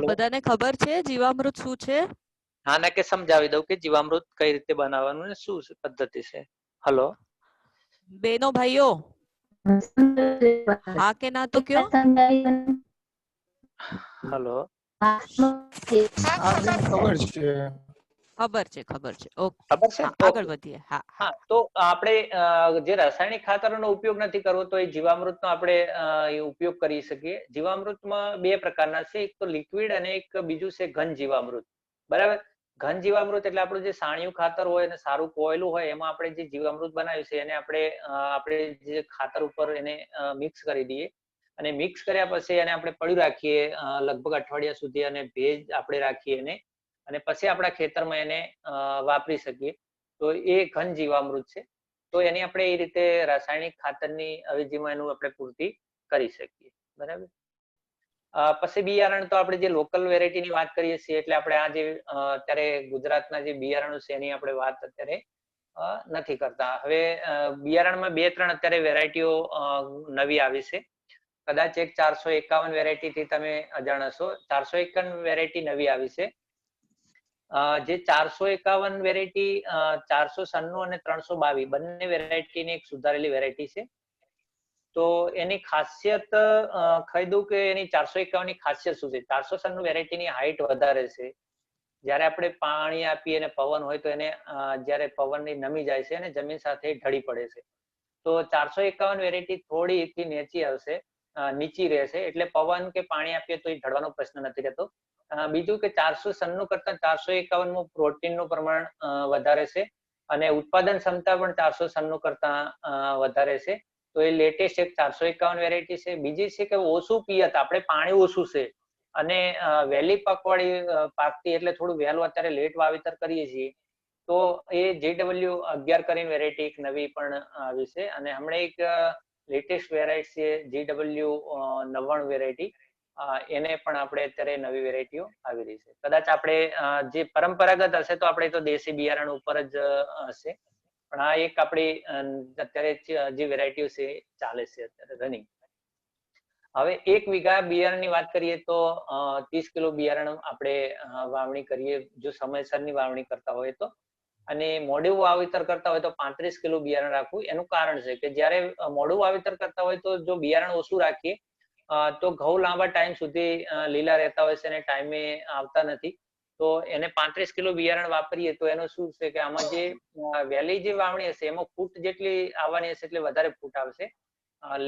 બધાને ખબર છે જીવામૃત શું છે? હા ને કે સમજાવી દઉં કે જીવામૃત કઈ રીતે બનાવવાનું ને શું પદ્ધતિ છે. હલો બેનો ભાઈઓ હા કે ના તો કયો? હલો ખબર છે ખબર છે આગળ વધીએ. હા તો આપણે જે રાસાયણિક ખાતરોનો ઉપયોગ નથી કરવો તો એ જીવામૃતનો આપણે ઉપયોગ કરી શકીએ. જીવામૃતમાં 2 પ્રકારના છે એક તો લિક્વિડ અને એક બીજું છે ઘન જીવામૃત બરાબર. ઘન જીવામૃત એટલે આપણું જે સાણિયું ખાતર હોય અને સારું કોયલું હોય એમાં આપણે જે જીવામૃત બનાવ્યું છે એને આપણે જે ખાતર ઉપર એને મિક્સ કરી દઈએ અને મિક્સ કર્યા પછી એને આપણે પડ્યું રાખીએ લગભગ અઠવાડિયા સુધી અને ભેજ આપણે રાખીએ એને અને પછી આપણા ખેતરમાં એને વાપરી શકીએ તો એ ઘન જીવામૃત છે. તો એની આપણે એ રીતે રાસાયણિક ખાતરની અવેજીમાં એનું આપણે પૂર્તિ કરી શકીએ બરાબર. પછી બિયારણ તો આપણે જે લોકલ વેરાયટીની વાત કરીએ છીએ એટલે આપણે આ જે અત્યારે ગુજરાતના જે બિયારણો છે એની આપણે વાત અત્યારે નથી કરતા. હવે બિયારણમાં 2-3 અત્યારે વેરાયટીઓ નવી આવી છે કદાચ એક 451 વેરાયટી થી તમે અજાણ હશો. 451 વેરાયટી નવી આવી છે. જે 451 વેરાયટી 496 અને 322 બંને વેરાયટીની એક સુધારેલી વેરાયટી છે. તો એની ખાસિયત કહી દઉં કે એની 451 ની ખાસિયત શું છે. 496 વેરાયટીની હાઈટ વધારે છે. જયારે આપણે પાણી આપીએ અને પવન હોય તો એને જયારે પવનની નમી જાય છે અને જમીન સાથે ઢળી પડે છે. તો 451 વેરાયટી થોડી નીચી આવશે નીચી રહેશે એટલે પવન કે પાણી આપીએ તો એ ઢળવાનો પ્રશ્ન નથી રહેતો. બીજું કે 496 કરતા 451 માં પ્રોટીનનું પ્રમાણ વધારે છે અને ઉત્પાદન ક્ષમતા પણ 496 કરતા વધારે છે. તો એ લેટેસ્ટ એક 451 વેરાયટી છે. બીજી છે કે ઓછું પિયત આપણે પાણી ઓછું છે અને વહેલી પાકવાળી પાકતી એટલે થોડું વહેલું અત્યારે લેટ વાવેતર કરીએ છીએ તો એ JW11 કરીને વેરાયટી એક નવી પણ આવી છે, અને હમણાં એક લેટેસ્ટ વેરાયટી છે JW99 વેરાયટી, એને પણ આપણે અત્યારે નવી વેરાયટીઓ આવી રહી છે. કદાચ આપણે જે પરંપરાગત હશે તો આપણે તો દેશી બિયારણ ઉપર જ હશે, પણ આ એક આપણી અત્યારે જે વેરાયટીઓ છે ચાલે છે અત્યારે રનિંગ. હવે 1 વીઘા બિયારણની વાત કરીએ તો 30 કિલો બિયારણ આપણે વાવણી કરીએ જો સમયસરની વાવણી કરતા હોય તો, અને મોડું વાવેતર કરતા હોય તો 35 કિલો બિયારણ રાખવું. એનું કારણ છે કે જ્યારે મોડું વાવેતર કરતા હોય તો જો બિયારણ ઓછું રાખીએ તો ઘઉં લાંબા ટાઈમ સુધી લીલા રહેતા હોય છે અને ટાઈમે આવતા નથી. તો એને 35 કિલો બિયારણ વાપરીએ તો એનું શું છે કે આમાં જે વહેલી જે વાવણી હશે એમાં ફૂટ જેટલી આવવાની હશે એટલે વધારે ફૂટ આવશે,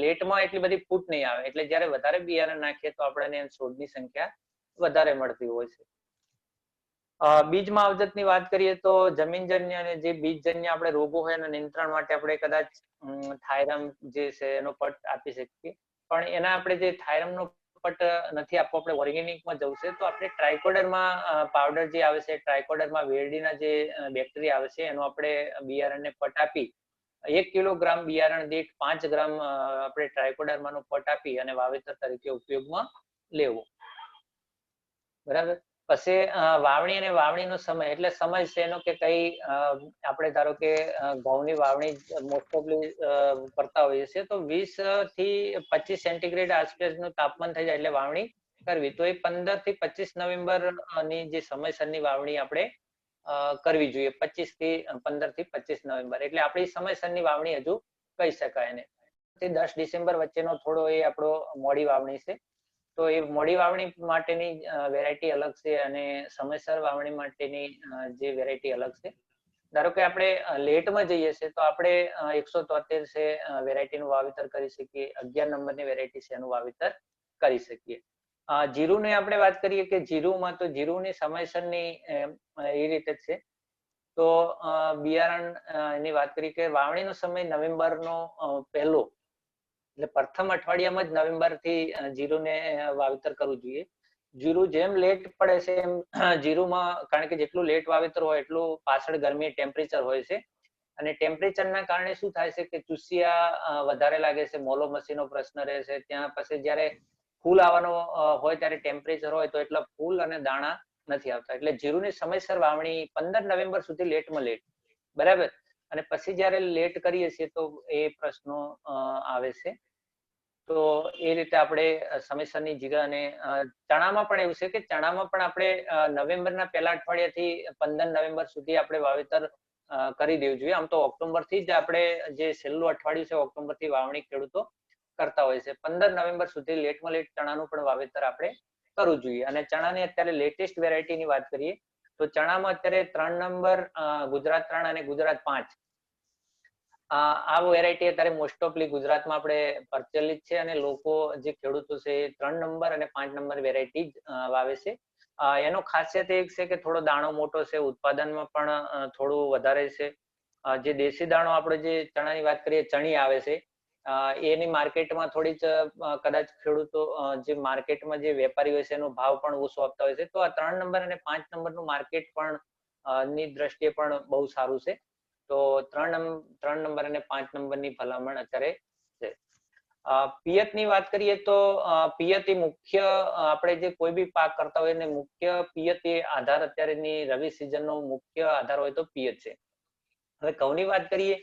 લેટમાં એટલી બધી ફૂટ નહીં આવે. એટલે જ્યારે વધારે બિયારણ નાખીએ તો આપણને છોડની સંખ્યા વધારે મળતી હોય છે. બીજ માવજતની વાત કરીએ તો જમીનજન્ય અને જે બીજજન્ય આપણે રોગો હોય એના નિયંત્રણ માટે આપણે કદાચ થાયરામ જે છે એનો પટ આપી શકીએ, પણ એના આપણે જે થાયરામનો પટ નથી આપવો, આપણે ઓર્ગેનિકમાં જવું છે તો આપણે ટ્રાયકોડરમાં પાવડર જે આવે છે, ટ્રાયકોડરમાં વેરડીના જે બેક્ટેરિયા આવે છે એનો આપણે બિયારણને પટ આપી 1 કિલોગ્રામ બિયારણ દીઠ 5 ગ્રામ આપણે ટ્રાયકોડર્માનો પટ આપી અને વાવેતર તરીકે ઉપયોગમાં લેવો. બરાબર. પછી વાવણી અને વાવણીનો સમય, એટલે સમય છે એનો કે કઈ આપણે ધારો કે ઘઉંની વાવણી મોસ્ટ ઓફલી કરતા હોઈએ છીએ તો 20 થી 25 સેન્ટીગ્રેડ આસપાસનું તાપમાન થઈ જાય એટલે વાવણી કરવી. તો એ 15 થી 25 નવેમ્બર ની જે સમયસરની વાવણી આપણે કરવી જોઈએ. 15 થી 25 નવેમ્બર એટલે આપણી સમયસરની વાવણી હજુ કહી શકાય એને. 10 ડિસેમ્બર વચ્ચેનો થોડો એ આપણો મોડી વાવણી છે. તો એ મોડી વાવણી માટેની વેરાયટી અલગ છે અને સમયસર વાવણી માટેની જે વેરાયટી અલગ છે. ધારો કે આપણે લેટમાં જઈએ છીએ તો આપણે 173 છે વેરાયટીનું વાવેતર કરી શકીએ, 11 નંબરની વેરાયટી છે એનું વાવેતર કરી શકીએ. જીરુની આપણે વાત કરીએ કે જીરુમાં તો જીરુની સમયસરની એ રીતે છે. તો બિયારણ ની વાત કરીએ કે વાવણીનો સમય નવેમ્બરનો પહેલો એટલે પ્રથમ અઠવાડિયામાં જ નવેમ્બર થી જીરુને વાવેતર કરવું જોઈએ. જીરું જેમ લેટ પડે છે એમ જીરુમાં, કારણ કે જેટલું લેટ વાવેતર હોય એટલું પાછળ ગરમી ટેમ્પરેચર હોય છે અને ટેમ્પરેચરના કારણે શું થાય છે કે ચૂસિયા વધારે લાગે છે, મોલોમસીનો પ્રશ્ન રહે છે. ત્યાં પછી જ્યારે ફૂલ આવવાનો હોય ત્યારે ટેમ્પરેચર હોય તો એટલા ફૂલ અને દાણા નથી આવતા. એટલે જીરુની સમયસર વાવણી 15 નવેમ્બર સુધી લેટમાં લેટ, બરાબર. અને પછી જયારે લેટ કરીએ છીએ તો એ પ્રશ્નો આવે છે. તો એ રીતે આપણે સમયસરની જીરા અને ચણામાં પણ એવું છે કે ચણામાં પણ આપણે નવેમ્બરના પહેલા અઠવાડિયાથી 15 નવેમ્બર સુધી આપણે વાવેતર કરી દેવું જોઈએ. આમ તો ઓક્ટોબરથી જ આપણે જે છેલ્લું અઠવાડિયું છે ઓક્ટોબરથી વાવણી ખેડૂતો કરતા હોય છે. 15 નવેમ્બર સુધી લેટમાં લેટ ચણાનું પણ વાવેતર આપણે કરવું જોઈએ. અને ચણાની અત્યારે લેટેસ્ટ વેરાયટીની વાત કરીએ તો ચણામાં અત્યારે 3 નંબર, ગુજરાત 3 અને ગુજરાત 5 આ વેરાયટી અત્યારે મોસ્ટ ઓફલી ગુજરાતમાં આપણે પ્રચલિત છે અને લોકો જે ખેડૂતો છે એ 3 નંબર અને 5 નંબર વેરાયટી જ વાવે છે. એનો ખાસિયત એક છે કે થોડો દાણો મોટો છે, ઉત્પાદનમાં પણ થોડું વધારે છે. જે દેશી દાણો આપણે જે ચણાની વાત કરીએ ચણી આવે છે એની માર્કેટમાં થોડીક કદાચ ખેડૂતો જે માર્કેટમાં જે વેપારી હોય છે એનો ભાવ પણ ઓછો આપતા હોય છે. તો આ 3 નંબર અને 5 નંબરનું માર્કેટ પણ ની દ્રષ્ટિએ પણ બહુ સારું છે. તો 3 નંબર અને 5 નંબરની ભલામણ અત્યારે છે. પિયતની વાત કરીએ તો પિયત એ મુખ્ય, આપણે જે કોઈ બી પાક કરતા હોય ને મુખ્ય પિયત એ આધાર અત્યારેની રવિ સિઝનનો મુખ્ય આધાર હોય તો પિયત છે. હવે ઘઉંની વાત કરીએ,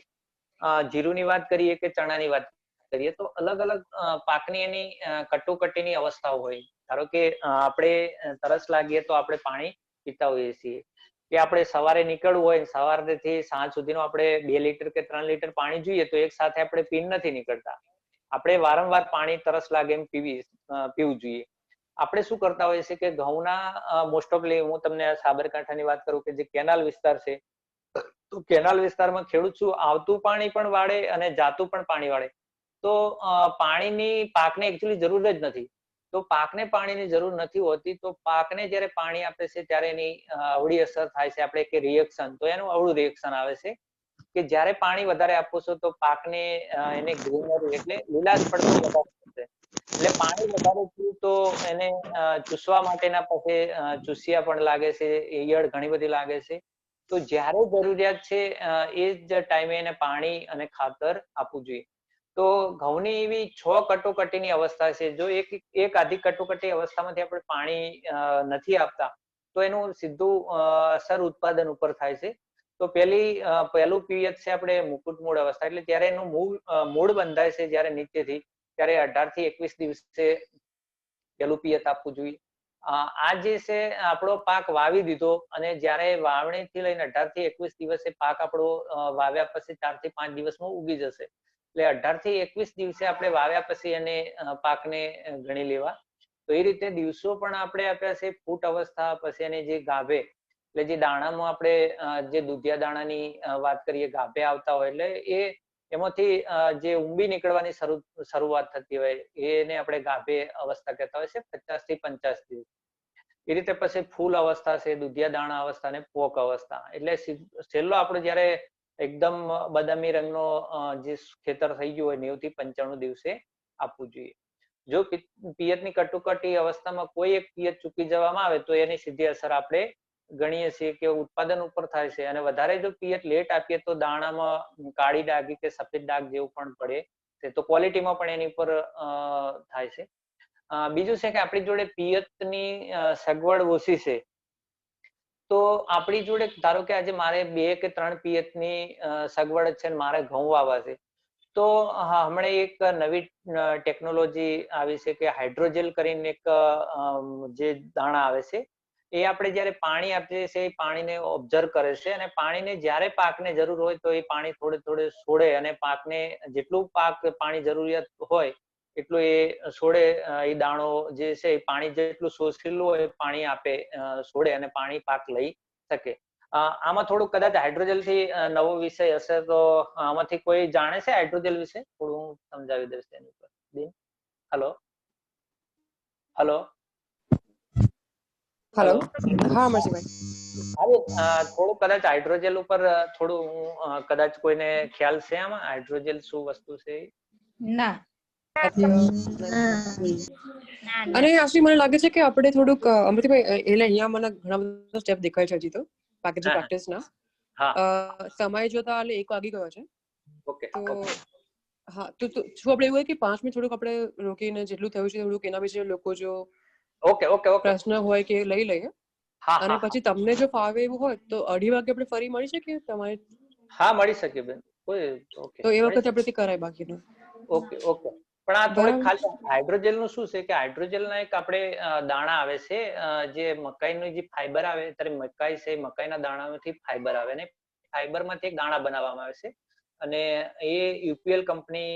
જીરુની વાત કરીએ કે ચણાની વાત કરીએ તો અલગ અલગ પાકની એની કટોકટીની અવસ્થાઓ હોય. ધારો કે આપણે તરસ લાગીએ તો આપણે પાણી પીતા હોઈએ છીએ, કે આપણે સવારે નીકળવું હોય સવારથી સાંજ સુધીનું આપણે 2 લીટર કે 3 લીટર પાણી જોઈએ તો એક સાથે આપણે પીને નથી નીકળતા. આપણે વારંવાર પાણી તરસ લાગે એમ પીવું જોઈએ. આપણે શું કરતા હોઈએ છીએ કે ઘઉંના મોસ્ટ ઓફલી, હું તમને સાબરકાંઠાની વાત કરું કે જે કેનાલ વિસ્તાર છે તો કેનાલ વિસ્તારમાં ખેડૂત શું આવતું પાણી પણ વાળે અને જાતું પણ પાણી વાળે. તો પાણીની પાકને એકચ્યુઅલી જરૂર જ નથી. તો પાકને પાણીની જરૂર નથી હોતી તો પાકને જ્યારે પાણી આપે છે ત્યારે એની અવળી અસર થાય છે, આપણે કે રિએક્શન. તો એનું અવળું રિએક્શન આવે છે કે જ્યારે પાણી વધારે આપો છો તો પાકને એને ગ્રીનરી એટલે લીલાશ પડતી વધારે થશે. એટલે પાણી વધારે થયું તો એને ચૂસવા માટેના પછી ચૂસિયા પણ લાગે છે, ઈયળ ઘણી બધી લાગે છે. તો જ્યારે જરૂરિયાત છે એ જ ટાઈમે એને પાણી અને ખાતર આપવું જોઈએ. તો ઘઉંની એવી 6 કટોકટીની અવસ્થા છે. જો એક આધી કટોકટી અવસ્થામાંથી આપણે પાણી નથી આપતા તો એનું સીધું અસર ઉત્પાદન ઉપર થાય છે. તો પહેલું પિયત છે આપણે મુકુટ મૂળ અવસ્થા, એટલે ત્યારે એનું મૂળ બંધાય છે જ્યારે નીચેથી, ત્યારે 18 થી 21 દિવસે પેલું પિયત આપવું જોઈએ. આ જે છે આપણો પાક વાવી દીધો અને જ્યારે વાવણી થી લઈને 18 થી 21 દિવસે પાક આપણો વાવ્યા પછી 4 થી 5 દિવસમાં ઉગી જશે. એટલે 18 થી 21 દિવસે આપણે વાવ્યા પછી એને પાકને ગણી લેવા. તો એ રીતે દિવસો પણ આપણે આપ્યા છે. ફૂટ અવસ્થા પછી એની જે ગાભે, એટલે જે દાણામાં આપણે જે દુધિયા દાણાની વાત કરીએ, ગાભે આવતા હોય એટલે એમાંથી જે ઊંબી નીકળવાની શરૂઆત થતી હોય એને આપણે ગાભે અવસ્થા કહેતા હોય છે, 50 થી 55 દિવસ. એ રીતે પછી ફૂલ અવસ્થા છે, દુધિયા દાણા અવસ્થા અને પોક અવસ્થા. એટલે છેલ્લો આપણો જયારે એકદમ બદામી રંગનો જે ખેતર થઈ ગયું હોય 90 થી 95 દિવસે આપવું જોઈએ. જો પિયતની કટોકટી અવસ્થામાં કોઈ એક પિયત ચૂકી જવામાં આવે તો એની સીધી અસર આપણે ગણીએ છીએ કે ઉત્પાદન ઉપર થાય છે. અને વધારે જો પિયત લેટ આપીએ તો દાણામાં કાળી ડાઘી કે સફેદ ડાઘ જેવું પણ પડે છે, તો ક્વોલિટીમાં પણ એની ઉપર થાય છે. બીજું છે કે આપણી જોડે પિયતની સગવડ ઓછી છે, તો આપણી જોડે ધારો કે આજે મારે 2 કે 3 પિયતની સગવડ છે, મારે ઘઉં વાવવા છે, તો હમણાં એક નવી ટેકનોલોજી આવી છે કે હાઇડ્રોજેલ કરીને એક જે દાણા આવે છે, એ આપણે જયારે પાણી આપીએ છીએ એ પાણીને ઓબ્ઝર્વ કરે છે અને પાણીને જ્યારે પાકને જરૂર હોય તો એ પાણી થોડે છોડે અને પાકને જેટલું પાણી જરૂરિયાત હોય એટલું એ છોડે. એ દાણો જે છે એ પાણી જેટલું શોષેલું હોય પાણી આપે, છોડે અને પાણી પાક લઈ શકે. આમાં થોડું કદાચ હાઇડ્રોજેલ થી નવો વિષય હશે તો આમાંથી કોઈ જાણે છે હાઇડ્રોજેલ વિશે? થોડું હું સમજાવી દઈશ એની ઉપર. હલો હલો હલો, હા મરજીભાઈ. થોડું કદાચ હાઇડ્રોજેલ ઉપર થોડું કદાચ કોઈને ખ્યાલ છે આમાં હાઇડ્રોજેલ શું વસ્તુ છે? ના. અને આશી મને લાગે છે કે આપણે થોડુંક અમૃતિભાઈ એટલે અહીંયા મને ઘણા બધા સ્ટેપ દેખાય છે હજી તો બાકી જે પ્રેક્ટિસ ના સમય જોતા એટલે 1 વાગી ગયો છે. તો હા, તો શું આપણે એવું હોય કે 5 મિનિટ થોડુંક આપણે રોકીને જેટલું થયું છે થોડુંક એના વિશે લોકો જો પ્રશ્ન હોય કે લઈ લઈએ અને પછી તમને જો ફાવે એવું હોય તો 2:30 વાગે આપણે ફરી મળી શકીએ તમારે? હા, મળી શકીએ બેન. તો એ વખતે આપણે કરાય બાકીનું. ઓકે. પણ આ થોડીક ખાલી હાઇડ્રોજેલ નું શું છે કે હાઇડ્રોજેલ ના એક આપણે દાણા આવે છે, જે મકાઈનું જે ફાઈબર આવે, ત્યારે મકાઈ છે, મકાઈના દાણામાંથી ફાઈબર આવે ને ફાઈબર માંથી એક દાણા બનાવવામાં આવે છે અને એ યુપીએલ કંપની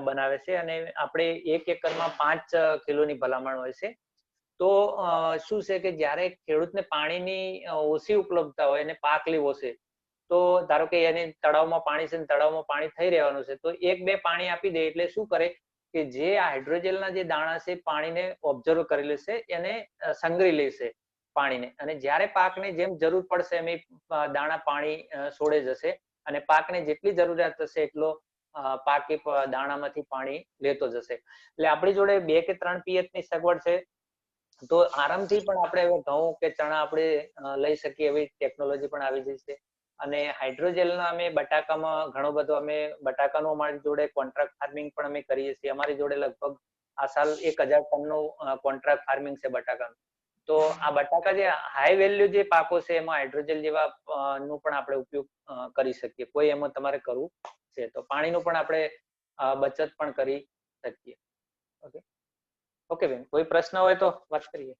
બનાવે છે અને આપણે 1 એકરમાં 5 કિલોની ભલામણ હોય છે. તો શું છે કે જયારે ખેડૂતને પાણીની ઓછી ઉપલબ્ધતા હોય અને પાક લેવો છે, તો ધારો કે એને તળાવમાં પાણી છે, તળાવમાં પાણી થઈ રહેવાનું છે, તો 1-2 પાણી આપી દે એટલે શું કરે કે જે આ હાઇડ્રોજેલના જે દાણા છે પાણીને ઓબ્ઝર્વ કરી લેશે, એને સંગ્રહી લેશે પાણીને, અને જ્યારે પાકને જેમ જરૂર પડશે એમ દાણા પાણી છોડે જશે અને પાકને જેટલી જરૂરિયાત હશે એટલો પાક એ દાણામાંથી પાણી લેતો જશે. એટલે આપણી જોડે 2 કે 3 પિયતની સગવડ છે, તો આરામથી પણ આપણે ઘઉં કે ચણા આપણે લઈ શકીએ એવી ટેકનોલોજી પણ આવી ગઈ છે. અને હાઇડ્રોજેલના અમે બટાકામાં ઘણો બધો અમે બટાકાનું અમારી જોડે કોન્ટ્રાક્ટ ફાર્મિંગ પણ અમે કરીએ છીએ. અમારી જોડે લગભગ આ સાલ 1000 ટનનું કોન્ટ્રાક્ટ ફાર્મિંગ છે બટાકાનું. તો આ બટાકા જે હાઈ વેલ્યુ જે પાકો છે એમાં હાઇડ્રોજેલ જેવા નું પણ આપણે ઉપયોગ કરી શકીએ. કોઈ એમાં તમારે કરવું છે તો પાણીનું પણ આપણે બચત પણ કરી શકીએ. ઓકે બેન, કોઈ પ્રશ્ન હોય તો વાત કરીએ.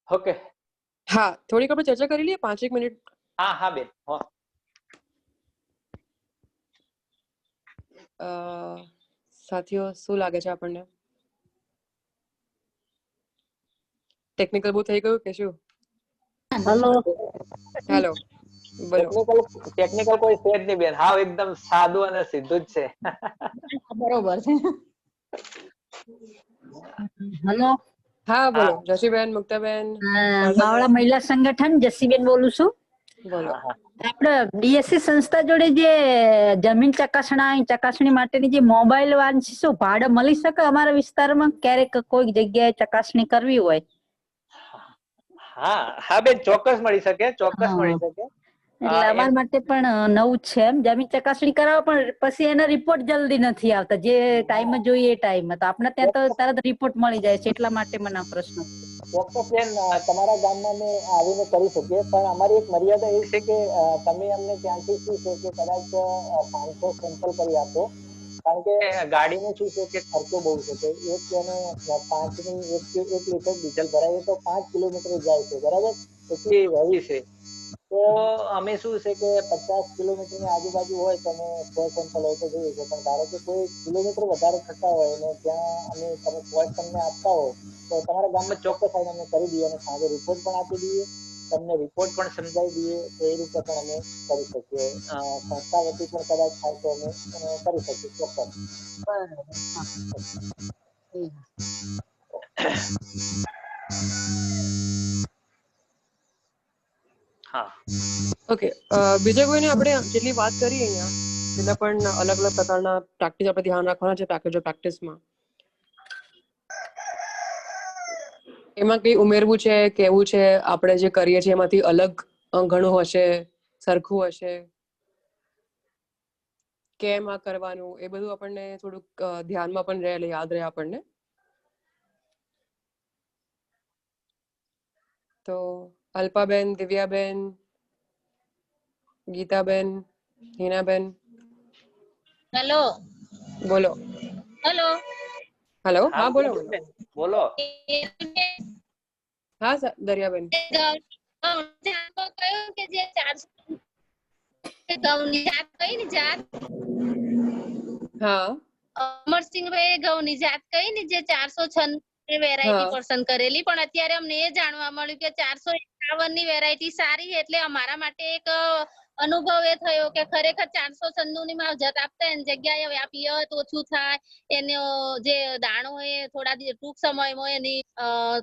ઓકે, હા, થોડીક આપણે ચર્ચા કરી લઈએ 5-1 મિનિટ. હા બેન. સાથીઓ શું લાગે છે આપણને? ટેકનિકલ બહુ થઈ ગયું કે શું? હેલો ટેકનિકલ કોઈ છે જ નહીં બેન, હા એકદમ સાદું અને સીધું જ છે. બરોબર છે. હેલો, હા બોલો. જસીબેન, મુક્તાબેન, માવડા મહિલા સંગઠન, જસીબેન બોલું છું. બોલો. આપણે ડીએસસી સંસ્થા જોડે જે જમીન ચકાસણી માટેની જે મોબાઈલ વાન છે, શું ભાડે મળી શકે અમારા વિસ્તારમાં? ક્યારેક કોઈ જગ્યાએ ચકાસણી કરવી હોય. હા બેન, ચોક્કસ મળી શકે, ચોક્કસ મળી શકે. એટલે અમારા માટે પણ નવું જ છે એમ. જમીન ચકાસણી કરાવો પણ પછી એના રિપોર્ટ જલ્દી નથી આવતા, જે ટાઈમ જોઈએ એ ટાઈમ. તો આપણે ત્યાં તો તરત રિપોર્ટ મળી જાય છે, એટલા માટે મને આ પ્રશ્ન. ચોક્કસ બેન, તમારા ગામમાં મેં આવીને કરી શકીએ, પણ અમારી એક મર્યાદા એ છે કે તમે અમને ત્યાંથી શું છે કે કદાચ 500 સેમ્પલ કરી આપો, કારણ કે ગાડીનું શું છે કે ખર્ચો બહુ છે. એક એને 1 લીટર ડીઝલ ભરાઈએ તો 5 કિલોમીટર જાય છે, બરાબર? એટલી હેવી છે. તો અમે શું છે કે 50 કિલોમીટરની આજુબાજુ હોય તો અમે 100 સેમ્પલ હોય તો જોઈએ છે, પણ ધારો કે કોઈ કિલોમીટર વધારે થતા હોય અને ત્યાં અમે તમે પોઈન્ટ તમને આપતા હો તો તમારા ગામમાં ચોક્કસ આવીને અમે કરી દઈએ અને સાંજે રિપોર્ટ પણ આપી દઈએ, તમને રિપોર્ટ પણ સમજાવી દઈએ. તો એ રીતે પણ અમે કરી શકીએ. સંસ્થા વતી પણ કદાચ થાય તો અમે કરી શકીએ, ચોક્કસ. ઓકે, બીજા કોઈને આપણે જેટલી વાત કરી અહીંયા, તેના પણ અલગ અલગ પ્રકારના પ્રેક્ટિસ આપણે ધ્યાન રાખવાના છે પેકેજ ઓફ પ્રેક્ટિસમાં. એમાં કઈ ઉમેરવું છે, કેવું છે, આપણે જે કરીએ છીએ એમાંથી અલગ ઘણું હશે, સરખું હશે, કેમ આ કરવાનું, એ બધું આપણને થોડુંક ધ્યાનમાં પણ રહે, એટલે યાદ રહે આપણને. તો અલ્પાબેન, દિવ્યાબેન, ગીતાબેન, હિનાબેન. હેલો. બોલો. હેલો. હેલો, હા બોલો બોલો. હા દરિયાબેન. કે જે 400 ઘઉંની જાત કઈ ને જાત. હા. અમરસિંહભાઈ ઘઉંની જાત કઈ ને જે 456 વેરાયટી પસંદ કરેલી, પણ અત્યારે અમને એ જાણવા મળ્યું કે 451 ની વેરાયટી સારી, એટલે અમારા માટે એક અનુભવ એ થયો કે ખરેખર 496 ની માવજત આપતા એની જગ્યાએ પિયત ઓછું થાય, એનો જે દાણો હોય થોડા ટૂંક સમયમાં એની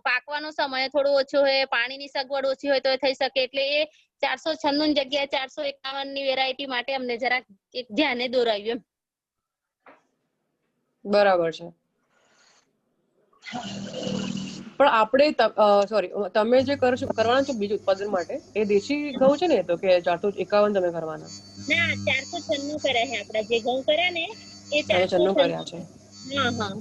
પાકવાનો સમય થોડો ઓછો હોય, પાણીની સગવડ ઓછી હોય તો થઈ શકે. એટલે એ 496 ની જગ્યાએ 451 ની વેરાયટી માટે અમને જરાક એક ધ્યાને દોરાયું એમ. બરાબર છે. પણ આપણે તમે જે કરવાના છો બીજ ઉત્પાદન માટે, એ દેશી ઘઉં છે ને? તો કે 451 તમે કરવાના? ના, 496 કર્યા છે આપડા જે ઘઉં કર્યા ને એ 496 કર્યા છે. હા.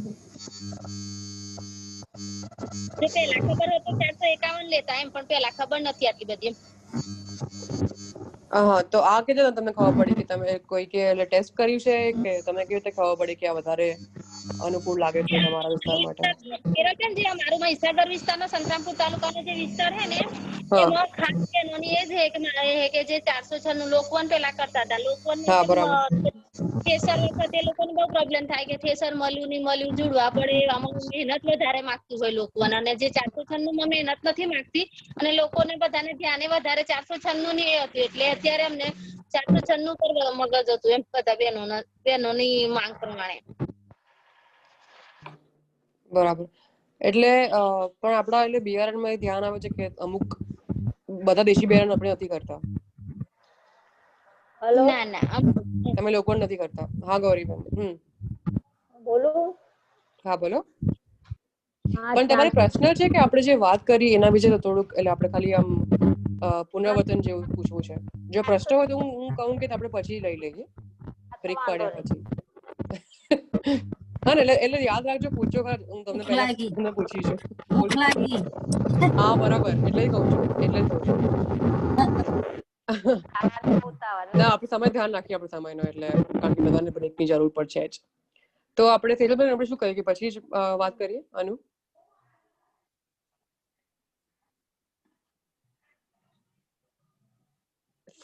જો પેલા ખબર હોય તો 451 લેતા એમ, પણ પેલા ખબર નથી આટલી બધી એમ. હા, તો આ કેવી રીતે તમને ખબર પડી કે તમે કોઈ કે ટેસ્ટ કર્યું છે કે તમે કેવી રીતે ખબર પડી કે આ વધારે અનુકૂળ લાગે છે તમારા વિસ્તાર માટે? જે અમારો મહીસાગર વિસ્તારનો સંતરામપુર તાલુકાનો જે વિસ્તાર છે ને, એમાં ખાસ એનોની એ છે કે જે 496 લોકવન પેલા કરતા હતા. લોકવન થેસર વખતે એ લોકોને બહુ પ્રોબ્લેમ થાય કે થેસર મળ્યું જુડવા પડે, આમાં મહેનત વધારે માંગતું હોય લોકવન. અને જે 496 માં મહેનત નથી માંગતી અને લોકોને બધાને ધ્યાને વધારે 496 ની એ હતી, એટલે અત્યારે અમને 496 પર મગજ હતું એમ, બધા બહેનોની માંગ પ્રમાણે. બરાબર. એટલે પણ આપડા એટલે બિયારણમાં ધ્યાન આવે છે કે અમુક બધા દેશી બિયારણ આપણે નથી કરતા. ના તમે લોકો નથી કરતા. હા ગૌરીબેન. બોલો. હા બોલો. પણ તમારે પ્રશ્ન છે કે આપણે જે વાત કરી એના વિશે તો થોડુંક, એટલે આપણે ખાલી આમ પુનરાવર્તન જેવું પૂછવું છે. જો પ્રશ્ન હોય તો હું કહું કે આપણે પછી લઈ લઈએ, બ્રેક પાડ્યા પછી. હા ને, એટલે યાદ રાખજો, પૂછજો ખરા. હું તમને પહેલા પૂછીશું. હા બરાબર, એટલે જ કહું છું. ના, આપણે સમય ધ્યાન રાખીએ, આપણે સમયનો, એટલે કારણ કે બધાને બ્રેકની જરૂર પડશે જ. તો આપણે સેજલબેન આપણે શું કહીએ કે પછી જ વાત કરીએ આનું?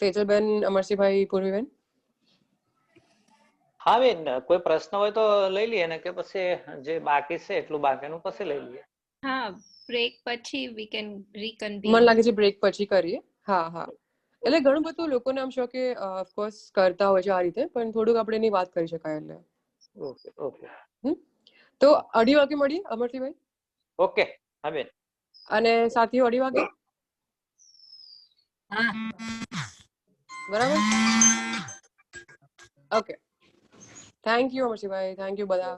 સેજલબેન, અમરસિંહભાઈ, પૂર્વીબેન. હા બેન, કોઈ પ્રશ્ન હોય તો લઈ લઈએ ને, કે પછી જે બાકી છે એટલું બાકીનું પછી લઈ લઈએ. હા, બ્રેક પછી we can reconvene. મને લાગે છે બ્રેક પછી કરીએ. હા. એટલે ઘણું બધું લોકોને આમ છો કે ઓફકોર્સ કરતા હોય છે આ રીતે, પણ થોડુંક આપણે એની વાત કરી શકાય. એટલે ઓકે. તો 2:30 વાગે મળીએ અમરસિંહભાઈ. ઓકે. હા બેન. અને સાથીઓ 2:30 વાગે. બરાબર. ઓકે. થેન્ક યુ અમરસિંહભાઈ. થેન્ક યુ બધા.